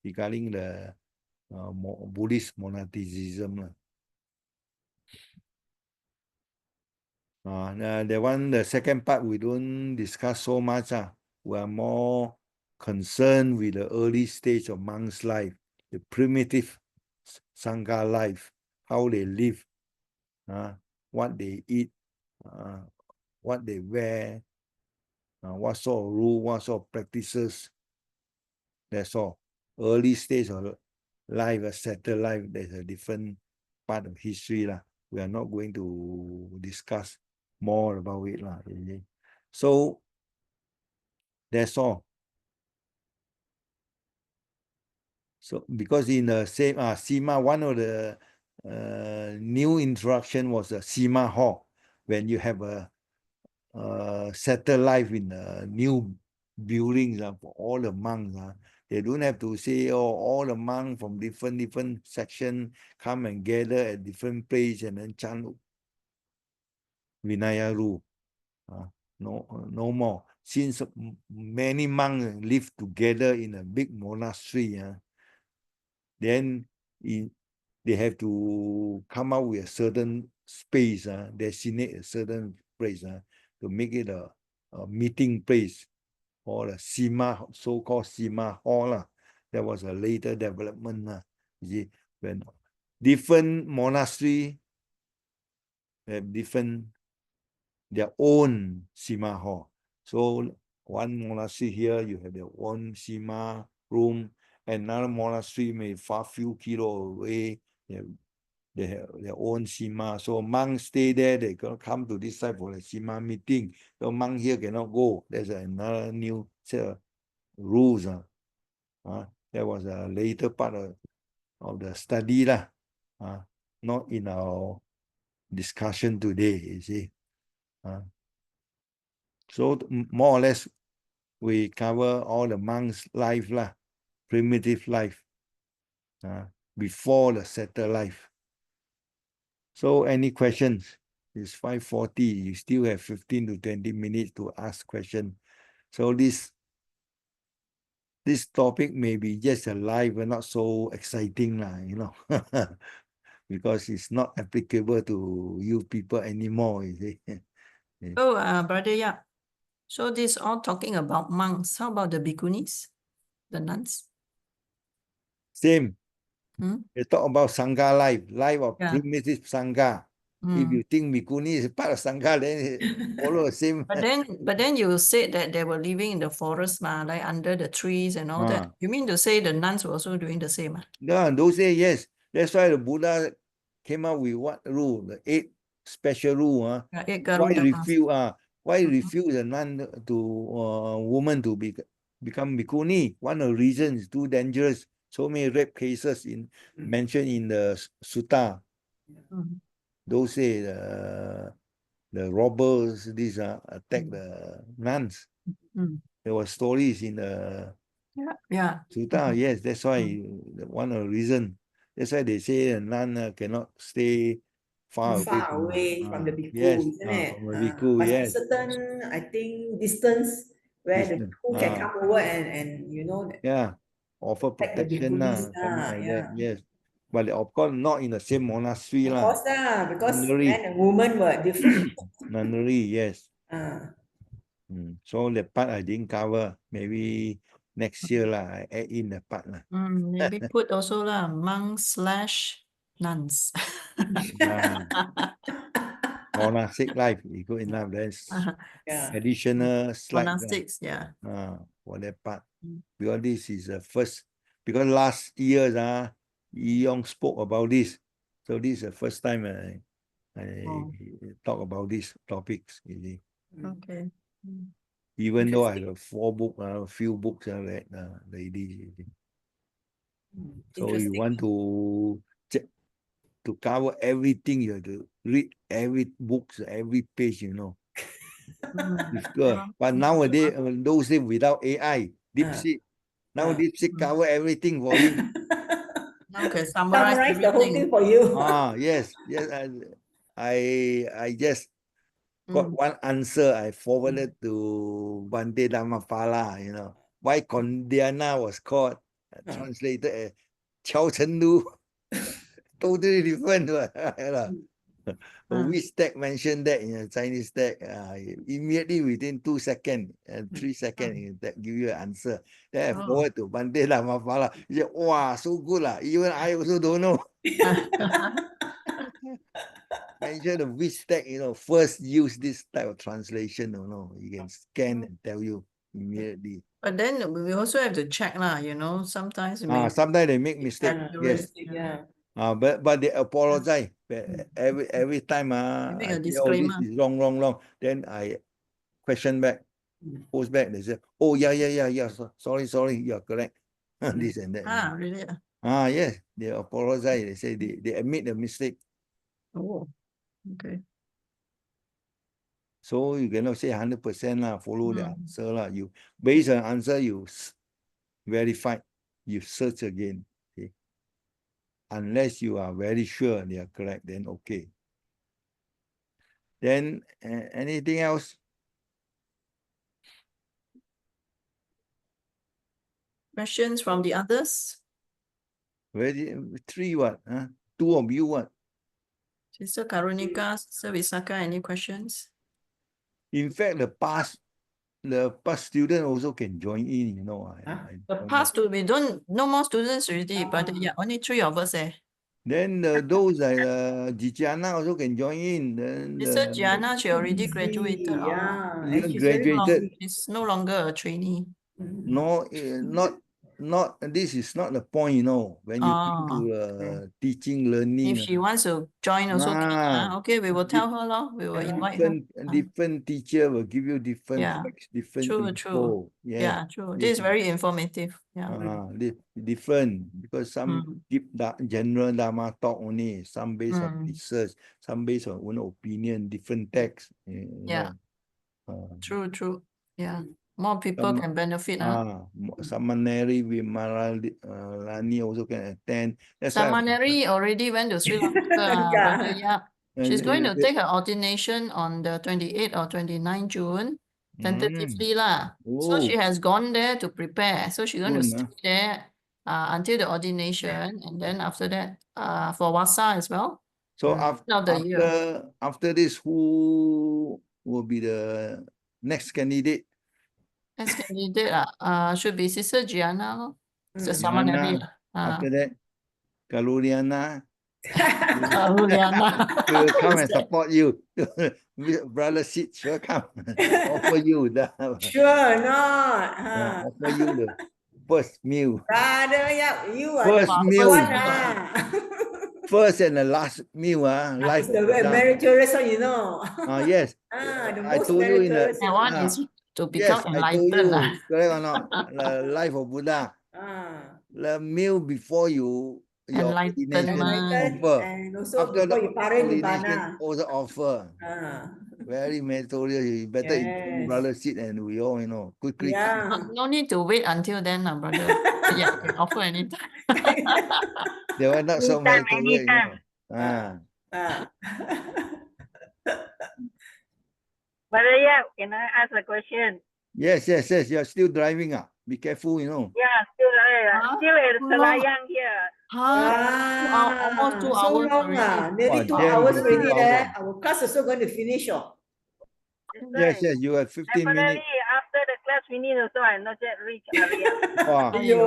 Speaker 3: regarding the Buddhist monasticism. The second part we don't discuss so much. We are more concerned with the early stage of monk's life, the primitive Sangha life, how they live, what they eat, what they wear, what sort of rule, what sort of practices. That's all. Early stage of life, a settled life, there's a different part of history. We are not going to discuss more about it. So that's all. So because in the same Sima, one of the new introduction was a Sima Hall. When you have a settled life in a new buildings for all the monks. They don't have to say, oh, all the monks from different sections come and gather at different place and then chant Vinaya rule. No more. Since many monks live together in a big monastery, then they have to come up with a certain space, designate a certain place to make it a meeting place, or a Sima, so-called Sima Hall. That was a later development. You see, when different monastery have their own Sima Hall. So one monastery here, you have their own Sima room. Another monastery may far few kilo away. They have their own Sima. So monks stay there, they can come to this side for a Sima meeting. So monk here cannot go. There's another new set of rules. That was a later part of the study. Not in our discussion today, you see. So more or less, we cover all the monks' life, primitive life, before the settled life. So any questions? It's 5:40. You still have 15 to 20 minutes to ask questions. So this topic may be just a live and not so exciting, because it's not applicable to you people anymore, you see.
Speaker 2: So, Brother Yap, so this all talking about monks. How about the bhikkhunis, the nuns?
Speaker 3: Same.
Speaker 2: Hmm?
Speaker 3: They talk about Sangha life of
Speaker 2: Yeah.
Speaker 3: primitive Sangha. If you think Bhikkhuni is part of Sangha, then it follow the same.
Speaker 2: But then you said that they were living in the forest, like under the trees and all that. You mean to say the nuns were also doing the same?
Speaker 3: No, those say yes. That's why the Buddha came up with what rule? The 8 special rule.
Speaker 2: Yeah, 8
Speaker 3: Why
Speaker 2: Garuda
Speaker 3: refuse? Why refuse a nun to woman to become Bhikkhuni? One of the reasons is too dangerous. So many rape cases mentioned in the sutta. Those say the robbers attack the nuns. There were stories in the sutta. Yes, that's why one of the reasons. That's why they say a nun cannot stay far
Speaker 1: away from the bhikkhu,
Speaker 3: yes,
Speaker 1: isn't it?
Speaker 3: from a bhikkhu,
Speaker 1: Must be
Speaker 3: yes.
Speaker 1: certain, I think, distance where the
Speaker 3: Business.
Speaker 1: who can come over and
Speaker 3: Yeah, offer
Speaker 1: like the
Speaker 3: protection
Speaker 1: Buddhist.
Speaker 3: something like that.
Speaker 1: Yeah.
Speaker 3: Yes, but of course not in the same monastery
Speaker 1: Of
Speaker 3: lah.
Speaker 1: course because
Speaker 3: Nunnery,
Speaker 1: men and women were different.
Speaker 3: nunnery, yes.
Speaker 1: Ah.
Speaker 3: So the part I didn't cover. Maybe next year lah, I add in the part lah.
Speaker 2: Maybe put also lah, monks/nuns.
Speaker 3: Monastic life is good enough. There's
Speaker 1: Yeah.
Speaker 3: additional slide
Speaker 2: Monastics, yeah.
Speaker 3: for that part.
Speaker 2: Mm.
Speaker 3: Because this is the first, because last year Yong spoke about this. So this is the first time I talk about these topics. You see.
Speaker 2: Okay.
Speaker 3: Even though I have 4 books, a few books I read lady. So you want to cover everything, you have to read every book, every page, Difficult. But nowadays, those days without AI, DeepSeek. Now DeepSeek cover everything for you.
Speaker 2: Now can summarize
Speaker 1: Summarize the whole thing
Speaker 2: everything.
Speaker 1: for you.
Speaker 3: Yes. I just got one answer. I forwarded to Bante Dhammapala, why Kondiana was called, translated as Chao Chen totally different. Which text mentioned that in a Chinese text, immediately within 2 seconds and 3 seconds, that give you an answer. Then I forward to Bante Dhammapala. He said, wow, so good. Even I also don't know. Mention the which text, first use this type of translation, you can scan and tell you immediately.
Speaker 2: But then we also have to check lah, sometimes
Speaker 3: Sometimes they make mistake. Yes.
Speaker 1: Yeah.
Speaker 3: But they apologize. Every time
Speaker 2: make a
Speaker 3: I say, oh, this
Speaker 2: disclaimer.
Speaker 3: is wrong. Then I question back, post back. They say, oh yeah. Sorry, you're correct. This and that.
Speaker 2: Really?
Speaker 3: Yes, they apologize. They say they admit the mistake.
Speaker 2: Oh, okay.
Speaker 3: So you cannot say 100% follow the answer You based on answer, you verify, you search again. Okay? Unless you are very sure they are correct, then okay. Then anything else?
Speaker 2: Questions from the others?
Speaker 3: Three what? 2 of you what?
Speaker 2: Sister Karunika, Sister Visakha, any questions?
Speaker 3: In fact, the past student also can join in,
Speaker 2: The past we don't, no more students already, but yeah, only 3 of us.
Speaker 3: Then those like Jijiana also can join in. Then
Speaker 2: Sister Gianna, she already graduated.
Speaker 1: Yeah.
Speaker 3: You
Speaker 1: And she's very
Speaker 3: graduated.
Speaker 2: She's no longer a trainee.
Speaker 3: No, not. This is not the point, When you come to teaching, learning.
Speaker 2: If she wants to join also, okay, we will tell her, we will invite her.
Speaker 3: Different teacher will give you different facts, different info.
Speaker 2: Yeah, true. This is very informative. Yeah.
Speaker 3: Different because some deep general Dharma talk only, some based on research, some based on own opinion, different text.
Speaker 2: True. Yeah. More people can benefit.
Speaker 3: Samaneri Vimaralani also can attend.
Speaker 2: Samaneri already went to Sri Lanka. Yeah. She's going to take her ordination on the 28th or 29th June, tentatively lah. So she has gone there to prepare. So she's going to stay there until the ordination, and then after that, for Wasa as well.
Speaker 3: So after this, who will be the next candidate?
Speaker 2: Next candidate should be Sister Gianna.
Speaker 3: Gianna. After that, Kaluriana.
Speaker 2: Kaluriana.
Speaker 3: We will come and support you. Brother Sid sure come. Offer you
Speaker 1: Sure not.
Speaker 3: Offer you the first meal.
Speaker 1: Brother, you are
Speaker 3: first
Speaker 1: the
Speaker 3: meal.
Speaker 1: First
Speaker 3: and the last meal.
Speaker 1: It's the meritorious one,
Speaker 3: Yes.
Speaker 1: The
Speaker 3: I
Speaker 1: most
Speaker 3: told you in the
Speaker 2: That one is to become enlightened.
Speaker 3: I told you, correct or not? The life of Buddha. The meal before your
Speaker 2: Enlightenment.
Speaker 3: offer.
Speaker 1: And also
Speaker 3: after
Speaker 1: before
Speaker 3: the
Speaker 1: you pare
Speaker 3: ordination,
Speaker 1: nibbana.
Speaker 3: also offer. Very meritorious. You better inform Brother Sid and we all, quickly.
Speaker 1: Yeah.
Speaker 2: No need to wait until then, brother. Yeah, can offer anytime.
Speaker 3: They were not so meritorious.
Speaker 4: Brother, can I ask a question?
Speaker 3: Yes, you're still driving. Be careful, you know.
Speaker 4: Yeah,
Speaker 2: Huh?
Speaker 4: still at
Speaker 2: Too long.
Speaker 4: Selayang here.
Speaker 2: Huh? Almost 2
Speaker 1: so
Speaker 2: hours
Speaker 1: long
Speaker 2: already.
Speaker 1: nearly 2
Speaker 3: Jam
Speaker 1: hours
Speaker 3: for 2
Speaker 1: already there.
Speaker 3: hours.
Speaker 1: Our class also going to finish.
Speaker 4: That's
Speaker 3: Yes,
Speaker 4: right.
Speaker 3: you have 15
Speaker 4: Definitely
Speaker 3: minutes.
Speaker 4: after the class finish also, I not yet reach area.
Speaker 3: Wow,
Speaker 1: Ayo.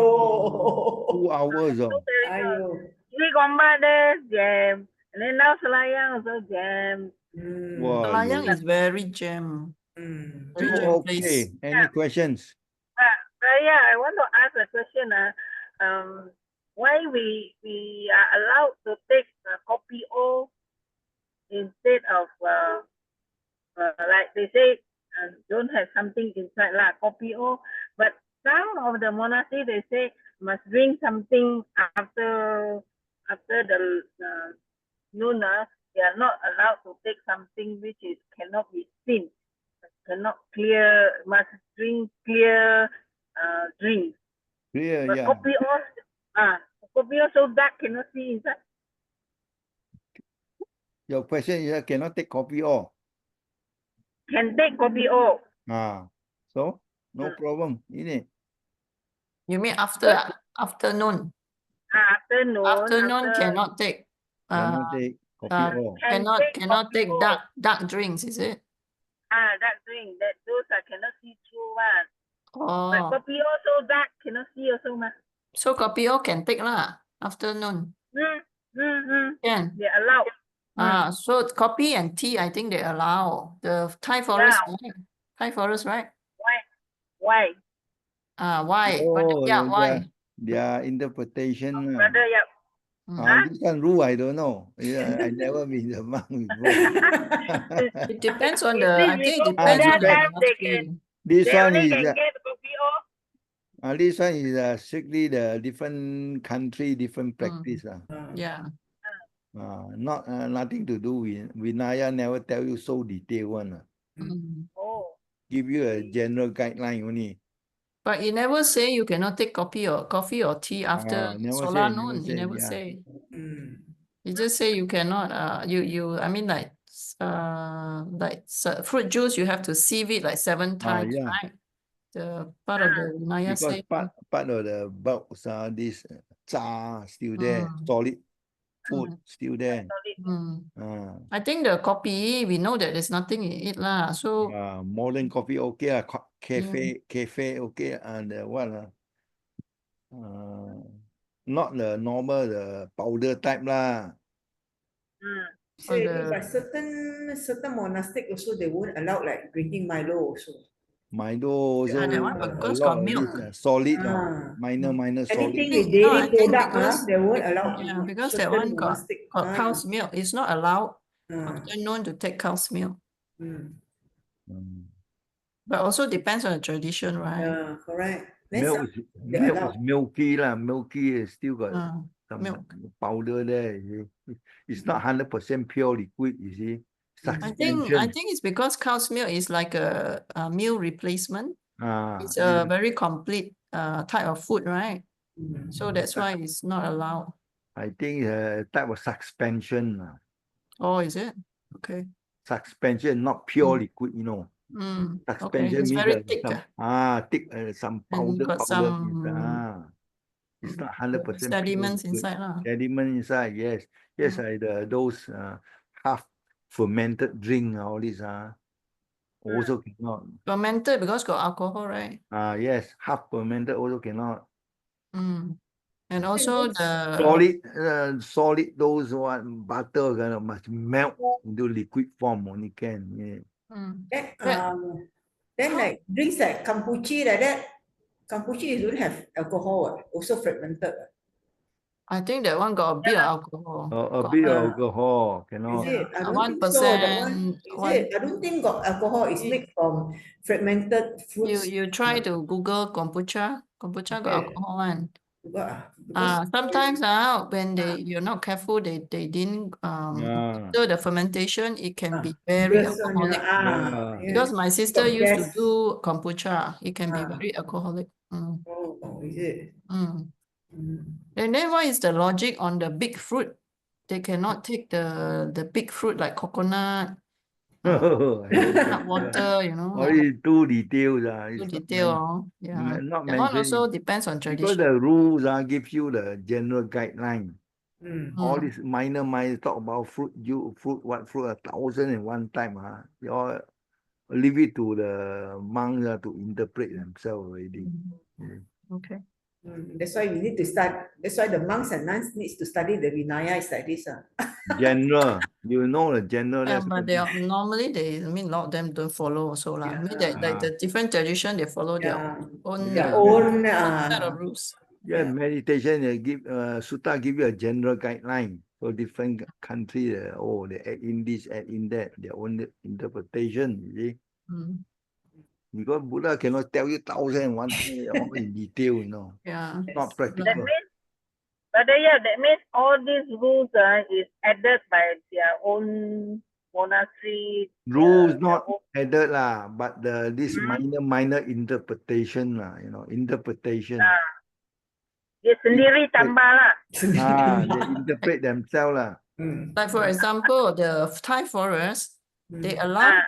Speaker 3: 2 hours.
Speaker 4: So terrible.
Speaker 1: Ayo.
Speaker 4: Sri Gombak there jam, and then now Selayang also jam.
Speaker 3: Wow,
Speaker 2: Selayang is very jam. Very jam place.
Speaker 3: Okay, any questions?
Speaker 4: Yeah, I want to ask a question. Why we are allowed to take kopi O instead of like they say don't have something inside lah kopi O, but some of the monastery they say must drink something after the noon. They are not allowed to take something which is cannot be seen, cannot clear, must drink clear drink.
Speaker 3: Clear,
Speaker 4: But
Speaker 3: yeah.
Speaker 4: kopi O so dark cannot see inside.
Speaker 3: Your question is cannot take coffee or?
Speaker 4: Can take kopi O.
Speaker 3: So no problem, ini.
Speaker 2: You mean afternoon?
Speaker 4: Afternoon.
Speaker 2: Afternoon cannot take.
Speaker 3: Cannot take coffee or.
Speaker 2: Cannot
Speaker 4: kopi
Speaker 2: take
Speaker 4: O.
Speaker 2: dark drinks, is it?
Speaker 4: That drink, those I cannot see through one. But
Speaker 2: Oh,
Speaker 4: kopi O so dark cannot see also ma.
Speaker 2: so kopi O can take lah. Afternoon can.
Speaker 4: They allow.
Speaker 2: So coffee and tea, I think they allow. The Thai forest, right? Thai forest, right?
Speaker 4: Why?
Speaker 2: Why?
Speaker 3: Oh,
Speaker 2: Yeah, why?
Speaker 3: their interpretation.
Speaker 4: Brother, yeah.
Speaker 3: This one rule I don't know. Yeah, I never been the monk before.
Speaker 2: It depends on
Speaker 4: You
Speaker 2: the.
Speaker 4: see,
Speaker 2: I think it
Speaker 4: we go
Speaker 2: depends on the
Speaker 4: Buddha time,
Speaker 2: monastery.
Speaker 3: This
Speaker 4: they
Speaker 3: one
Speaker 4: only
Speaker 3: is
Speaker 4: can get kopi O.
Speaker 3: this one is strictly the different country, different practice.
Speaker 2: Yeah.
Speaker 3: Not nothing to do with Vinaya. Never tell you so detailed one.
Speaker 4: Oh.
Speaker 3: Give you a general guideline only.
Speaker 2: But you never say you cannot take coffee or tea after
Speaker 3: Never
Speaker 2: solar
Speaker 3: say,
Speaker 2: noon. You never
Speaker 3: yeah.
Speaker 2: say. You just say you cannot. I mean like fruit juice. You have to sieve it like 7 times,
Speaker 3: Yeah.
Speaker 2: right? The part of the Vinaya
Speaker 3: Because
Speaker 2: say.
Speaker 3: part of the bulks are this cha still there, solid food still there.
Speaker 2: I think the coffee, we know that there's nothing in it lah. So
Speaker 3: modern coffee okay, cafe okay, and what not the normal the powder type lah.
Speaker 1: Say, but certain monastic also they won't allow like drinking Milo also.
Speaker 3: Milo also
Speaker 2: that one
Speaker 3: a
Speaker 2: because
Speaker 3: lot
Speaker 2: got
Speaker 3: of
Speaker 2: milk.
Speaker 3: this solid minor solid.
Speaker 1: Anything with dairy product,
Speaker 2: because
Speaker 1: they won't allow.
Speaker 2: Yeah, because that
Speaker 1: certain
Speaker 2: one got
Speaker 1: monastic.
Speaker 2: cow's milk. It's not allowed afternoon to take cow's milk. But also depends on the tradition, right?
Speaker 1: Yeah, correct.
Speaker 3: Milk is milky lah. Milky is still got some
Speaker 2: milk
Speaker 3: powder there. You see. It's not 100% pure liquid. You see,
Speaker 2: I think it's because cow's milk is like a meal replacement. It's a very complete type of food, right? So that's why it's not allowed.
Speaker 3: I think type of suspension.
Speaker 2: Oh, is it? Okay.
Speaker 3: Suspension, not pure liquid, you know.
Speaker 2: Okay, it's
Speaker 3: means
Speaker 2: very thick.
Speaker 3: thick, some powder. It's not 100%
Speaker 2: sediments
Speaker 3: pure
Speaker 2: inside lah.
Speaker 3: Sediment inside, yes. Yes, those half fermented drink, all this also cannot.
Speaker 2: Fermented because got alcohol, right?
Speaker 3: Yes, half fermented also cannot.
Speaker 2: And also the
Speaker 3: solid those butter must melt into liquid form only can.
Speaker 1: Then like drinks like kombucha like that. Kombucha don't have alcohol, also fermented.
Speaker 2: I think that one got a bit of alcohol.
Speaker 3: A bit of alcohol cannot.
Speaker 1: Is it? I don't
Speaker 2: 1%.
Speaker 1: think so. That one, is it? I don't think got alcohol. It's made from fermented fruits.
Speaker 2: You try to Google kombucha. Kombucha got alcohol one. Sometimes when you're not careful, they didn't after the fermentation, it can be very alcoholic. Because my sister used to do kombucha, it can be very alcoholic.
Speaker 1: Is it?
Speaker 2: And then what is the logic on the big fruit? They cannot take the big fruit like coconut,
Speaker 3: I don't
Speaker 2: Hot
Speaker 3: know.
Speaker 2: water, you know,
Speaker 3: Or
Speaker 2: like
Speaker 3: it's too detailed.
Speaker 2: too
Speaker 3: It's
Speaker 2: detail. Yeah.
Speaker 3: not
Speaker 2: That one also
Speaker 3: mentioned
Speaker 2: depends on
Speaker 3: because
Speaker 2: tradition.
Speaker 3: the rules give you the general guideline. All
Speaker 2: Mm.
Speaker 3: this minor talk about fruit, fruit 1,001 time. You all leave it to the monks to interpret themselves already.
Speaker 2: Okay.
Speaker 1: That's why we need to start. That's why the monks and nuns needs to study the Vinaya is like this.
Speaker 3: General, you know the general.
Speaker 2: Yeah,
Speaker 3: That's
Speaker 2: but they are, normally I mean, a lot of them don't follow also lah. I mean, that like the different tradition, they follow their own
Speaker 1: their own
Speaker 2: set of rules.
Speaker 3: Yeah, meditation, they give sutta give you a general guideline. So different country, they add in this, add in that, their own interpretation, you see. Because Buddha cannot tell you 1,001 all in detail, you know.
Speaker 2: Yeah.
Speaker 3: Not
Speaker 4: That
Speaker 3: practical.
Speaker 4: means, but that means all these rules is added by their own monastery.
Speaker 3: Rules
Speaker 4: their
Speaker 3: not
Speaker 4: own,
Speaker 3: added lah, but this minor interpretation lah, you know, interpretation.
Speaker 4: dia sendiri tambah lah.
Speaker 3: They interpret themselves lah.
Speaker 2: Like for example, the Thai forest, they allow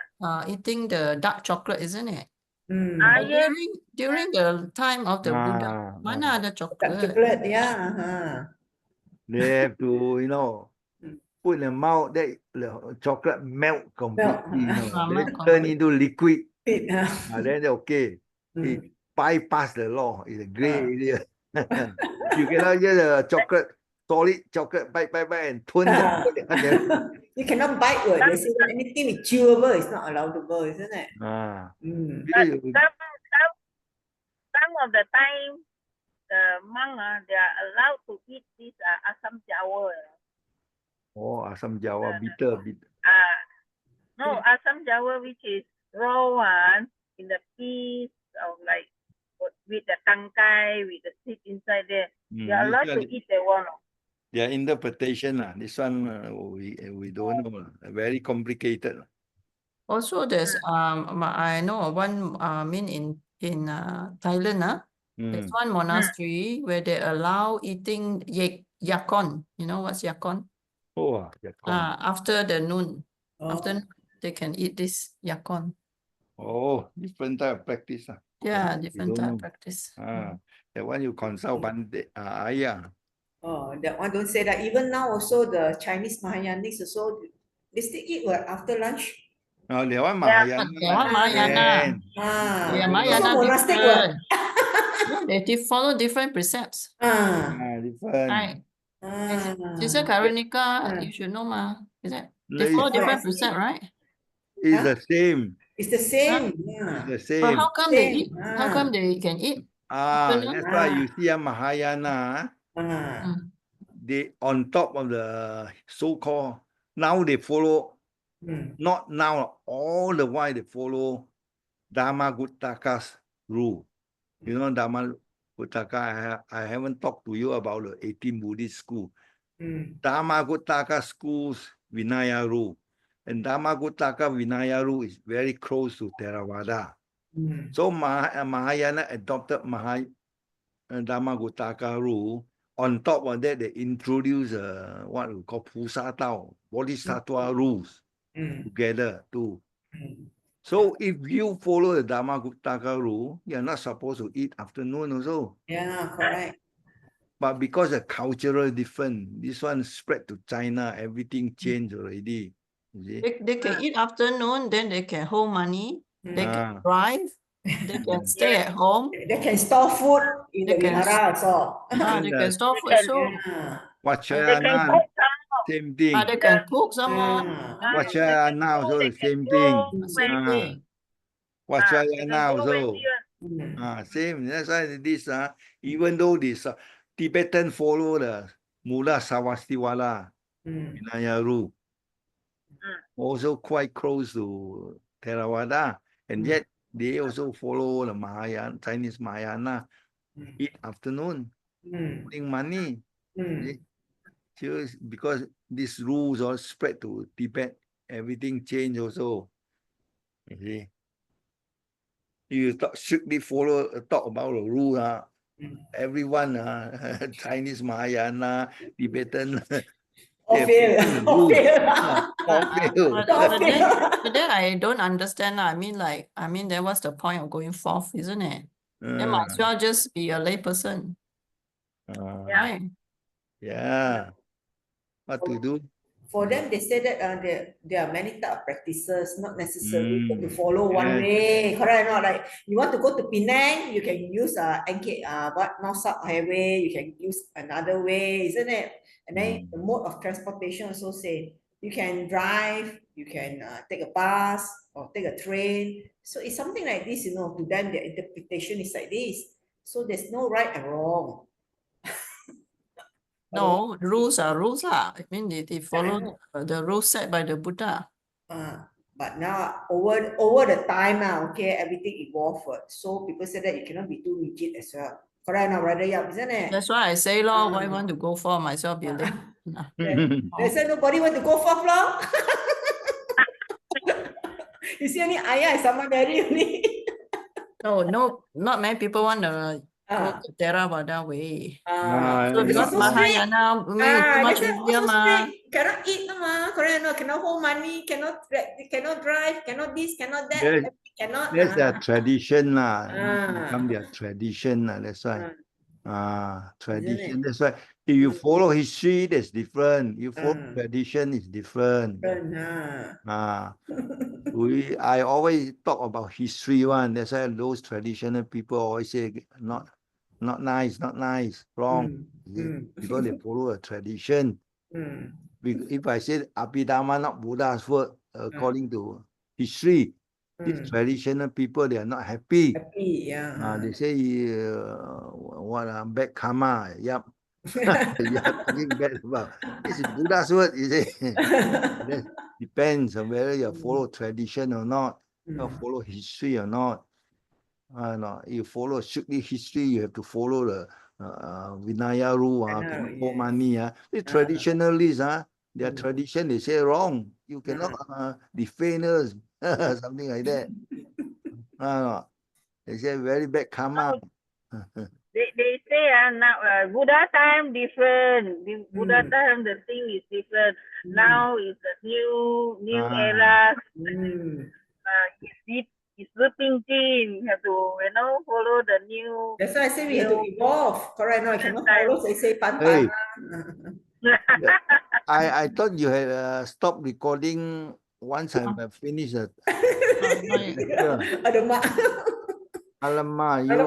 Speaker 2: eating the dark chocolate, isn't it? But
Speaker 4: Yes.
Speaker 2: during the time of the Buddha, mana ada chocolate?
Speaker 1: Chocolate, yeah.
Speaker 3: They have to, you know, put in the mouth, that the chocolate melt completely, you know. Then turn into liquid. Then they're okay. It bypass the law. It's a gray area. You cannot get a chocolate, solid chocolate, bite, and turn the
Speaker 1: You cannot bite it. They say anything is chewable is not allowable, isn't it?
Speaker 4: But some of the time, the monk they are allowed to eat this asam jawa.
Speaker 3: Oh, asam jawa, bitter.
Speaker 4: No, asam jawa, which is raw one in the piece of like with the tangkai, with the seed inside there. They are allowed to eat that one.
Speaker 3: Their interpretation, this one we don't know. Very complicated.
Speaker 2: Also, there's I know of one in Thailand, there's one monastery where they allow eating yakon. You know what's yakon?
Speaker 3: Oh, yakon.
Speaker 2: After the noon. After noon, they can eat this yakon.
Speaker 3: Oh, different type of practice.
Speaker 2: Yeah, different type of practice.
Speaker 3: That one you consult Ayah.
Speaker 1: Oh, that one don't say that. Even now also the Chinese Mahayanists also, they still eat what after lunch?
Speaker 3: Oh, that one Mahayana.
Speaker 2: That one Mahayana. Yeah, Mahayana
Speaker 1: monastic
Speaker 2: different. No, they follow different precepts.
Speaker 3: Different.
Speaker 2: Right. Sister Karunika, you should know is that they follow different precepts, right?
Speaker 3: It's the same.
Speaker 1: It's the same.
Speaker 3: It's the same.
Speaker 2: But how come they eat? How come they can eat?
Speaker 3: That's why you see Mahayana. They on top of the so-called, now they follow, not now, all the while they follow Dhamma-Guttaka's rule. You know Dhamma-Guttaka, I haven't talked to you about the 18 Buddhist school. Dhamma-Guttaka school's Vinaya rule. And Dhamma-Guttaka Vinaya rule is very close to Theravada. So Mahayana adopted Dhamma-Guttaka rule. On top of that, they introduce what we call Pusa Tao, Bodhisattva rules together too. So if you follow the Dhamma-Guttaka rule, you're not supposed to eat afternoon also.
Speaker 1: Yeah, correct.
Speaker 3: But because the cultural different, this one spread to China, everything changed already. You see?
Speaker 2: They can eat afternoon, then they can hold money, they can drive, they can stay at home.
Speaker 1: They can store food in the vihara also.
Speaker 2: They can store food. So
Speaker 3: Vajrayana, same thing.
Speaker 2: they can cook some more.
Speaker 3: Vajrayana also the same thing.
Speaker 2: Same thing.
Speaker 3: Vajrayana also. Same. That's why this even though this Tibetan follow the Mula Sarvastivada Vinaya rule, also quite close to Theravada, and yet they also follow the Mahayana, Chinese Mahayana, eat afternoon, putting money. Because these rules all spread to Tibet, everything changed also. You see? You strictly talk about the rule, everyone, Chinese Mahayana, Tibetan,
Speaker 1: Or fail.
Speaker 3: Breaking the
Speaker 1: Or
Speaker 3: rules.
Speaker 1: fail.
Speaker 3: Or fail.
Speaker 2: But then I don't understand. I mean, then what's the point of going forth, isn't it? Then might as well just be a layperson,
Speaker 3: Yeah.
Speaker 2: right?
Speaker 3: Yeah. What to do?
Speaker 1: For them, they say that there are many type of practices, not necessarily to follow one
Speaker 3: Yes.
Speaker 1: way. Correct or not? Like you want to go to Penang, you can use North South Highway. You can use another way, isn't it? And then the mode of transportation also say you can drive, you can take a bus or take a train. So it's something like this, you know. To them, their interpretation is like this. So there's no right and wrong.
Speaker 2: No, rules are rules. I mean, they follow the rules set by the Buddha.
Speaker 1: But now over the time now, okay, everything evolved. So people say that you cannot be too rigid as well. Correct now, brother Yap, isn't it?
Speaker 2: That's why I say, Lord, why want to go for myself be late?
Speaker 1: They said nobody want to go forth, lor. You see any ayah someone marry only.
Speaker 2: No, not many people want to go to Theravada way. So because
Speaker 1: so strict.
Speaker 2: Mahayana make it too much
Speaker 1: That's
Speaker 2: easier,
Speaker 1: also
Speaker 2: ma.
Speaker 1: strict. Cannot eat, no, ma. Correct, no. Cannot hold money. Cannot drive. Cannot this. Cannot that. Cannot.
Speaker 3: That's their tradition lah.
Speaker 1: Ah.
Speaker 3: Become their tradition lah. That's why. Tradition.
Speaker 1: Isn't it?
Speaker 3: That's why. If you follow history, that's different. You follow tradition, is different. I always talk about history one. That's why those traditional people always say not nice, wrong. Because they follow a tradition. If I say Abhidharma not Buddha's word, according to history, these traditional people, they are not happy. They say bad karma. Yep. You are talking bad about. This is Buddha's word, you say. That depends on whether you follow tradition or not, or follow history or not. No, you follow strictly history, you have to follow the Vinaya rule, cannot hold money. The traditionalists, their tradition, they say wrong. You cannot defame us, something like that. They say very bad karma.
Speaker 4: They say now Buddha time different. Buddha time the thing is different. Now is a new era. It's looping thing. You have to follow the new.
Speaker 1: That's why I say we have to evolve. Correct? No, I cannot follow. Say pan.
Speaker 3: I thought you had stopped recording once I finished it.
Speaker 1: Alamak.
Speaker 3: Alamak, you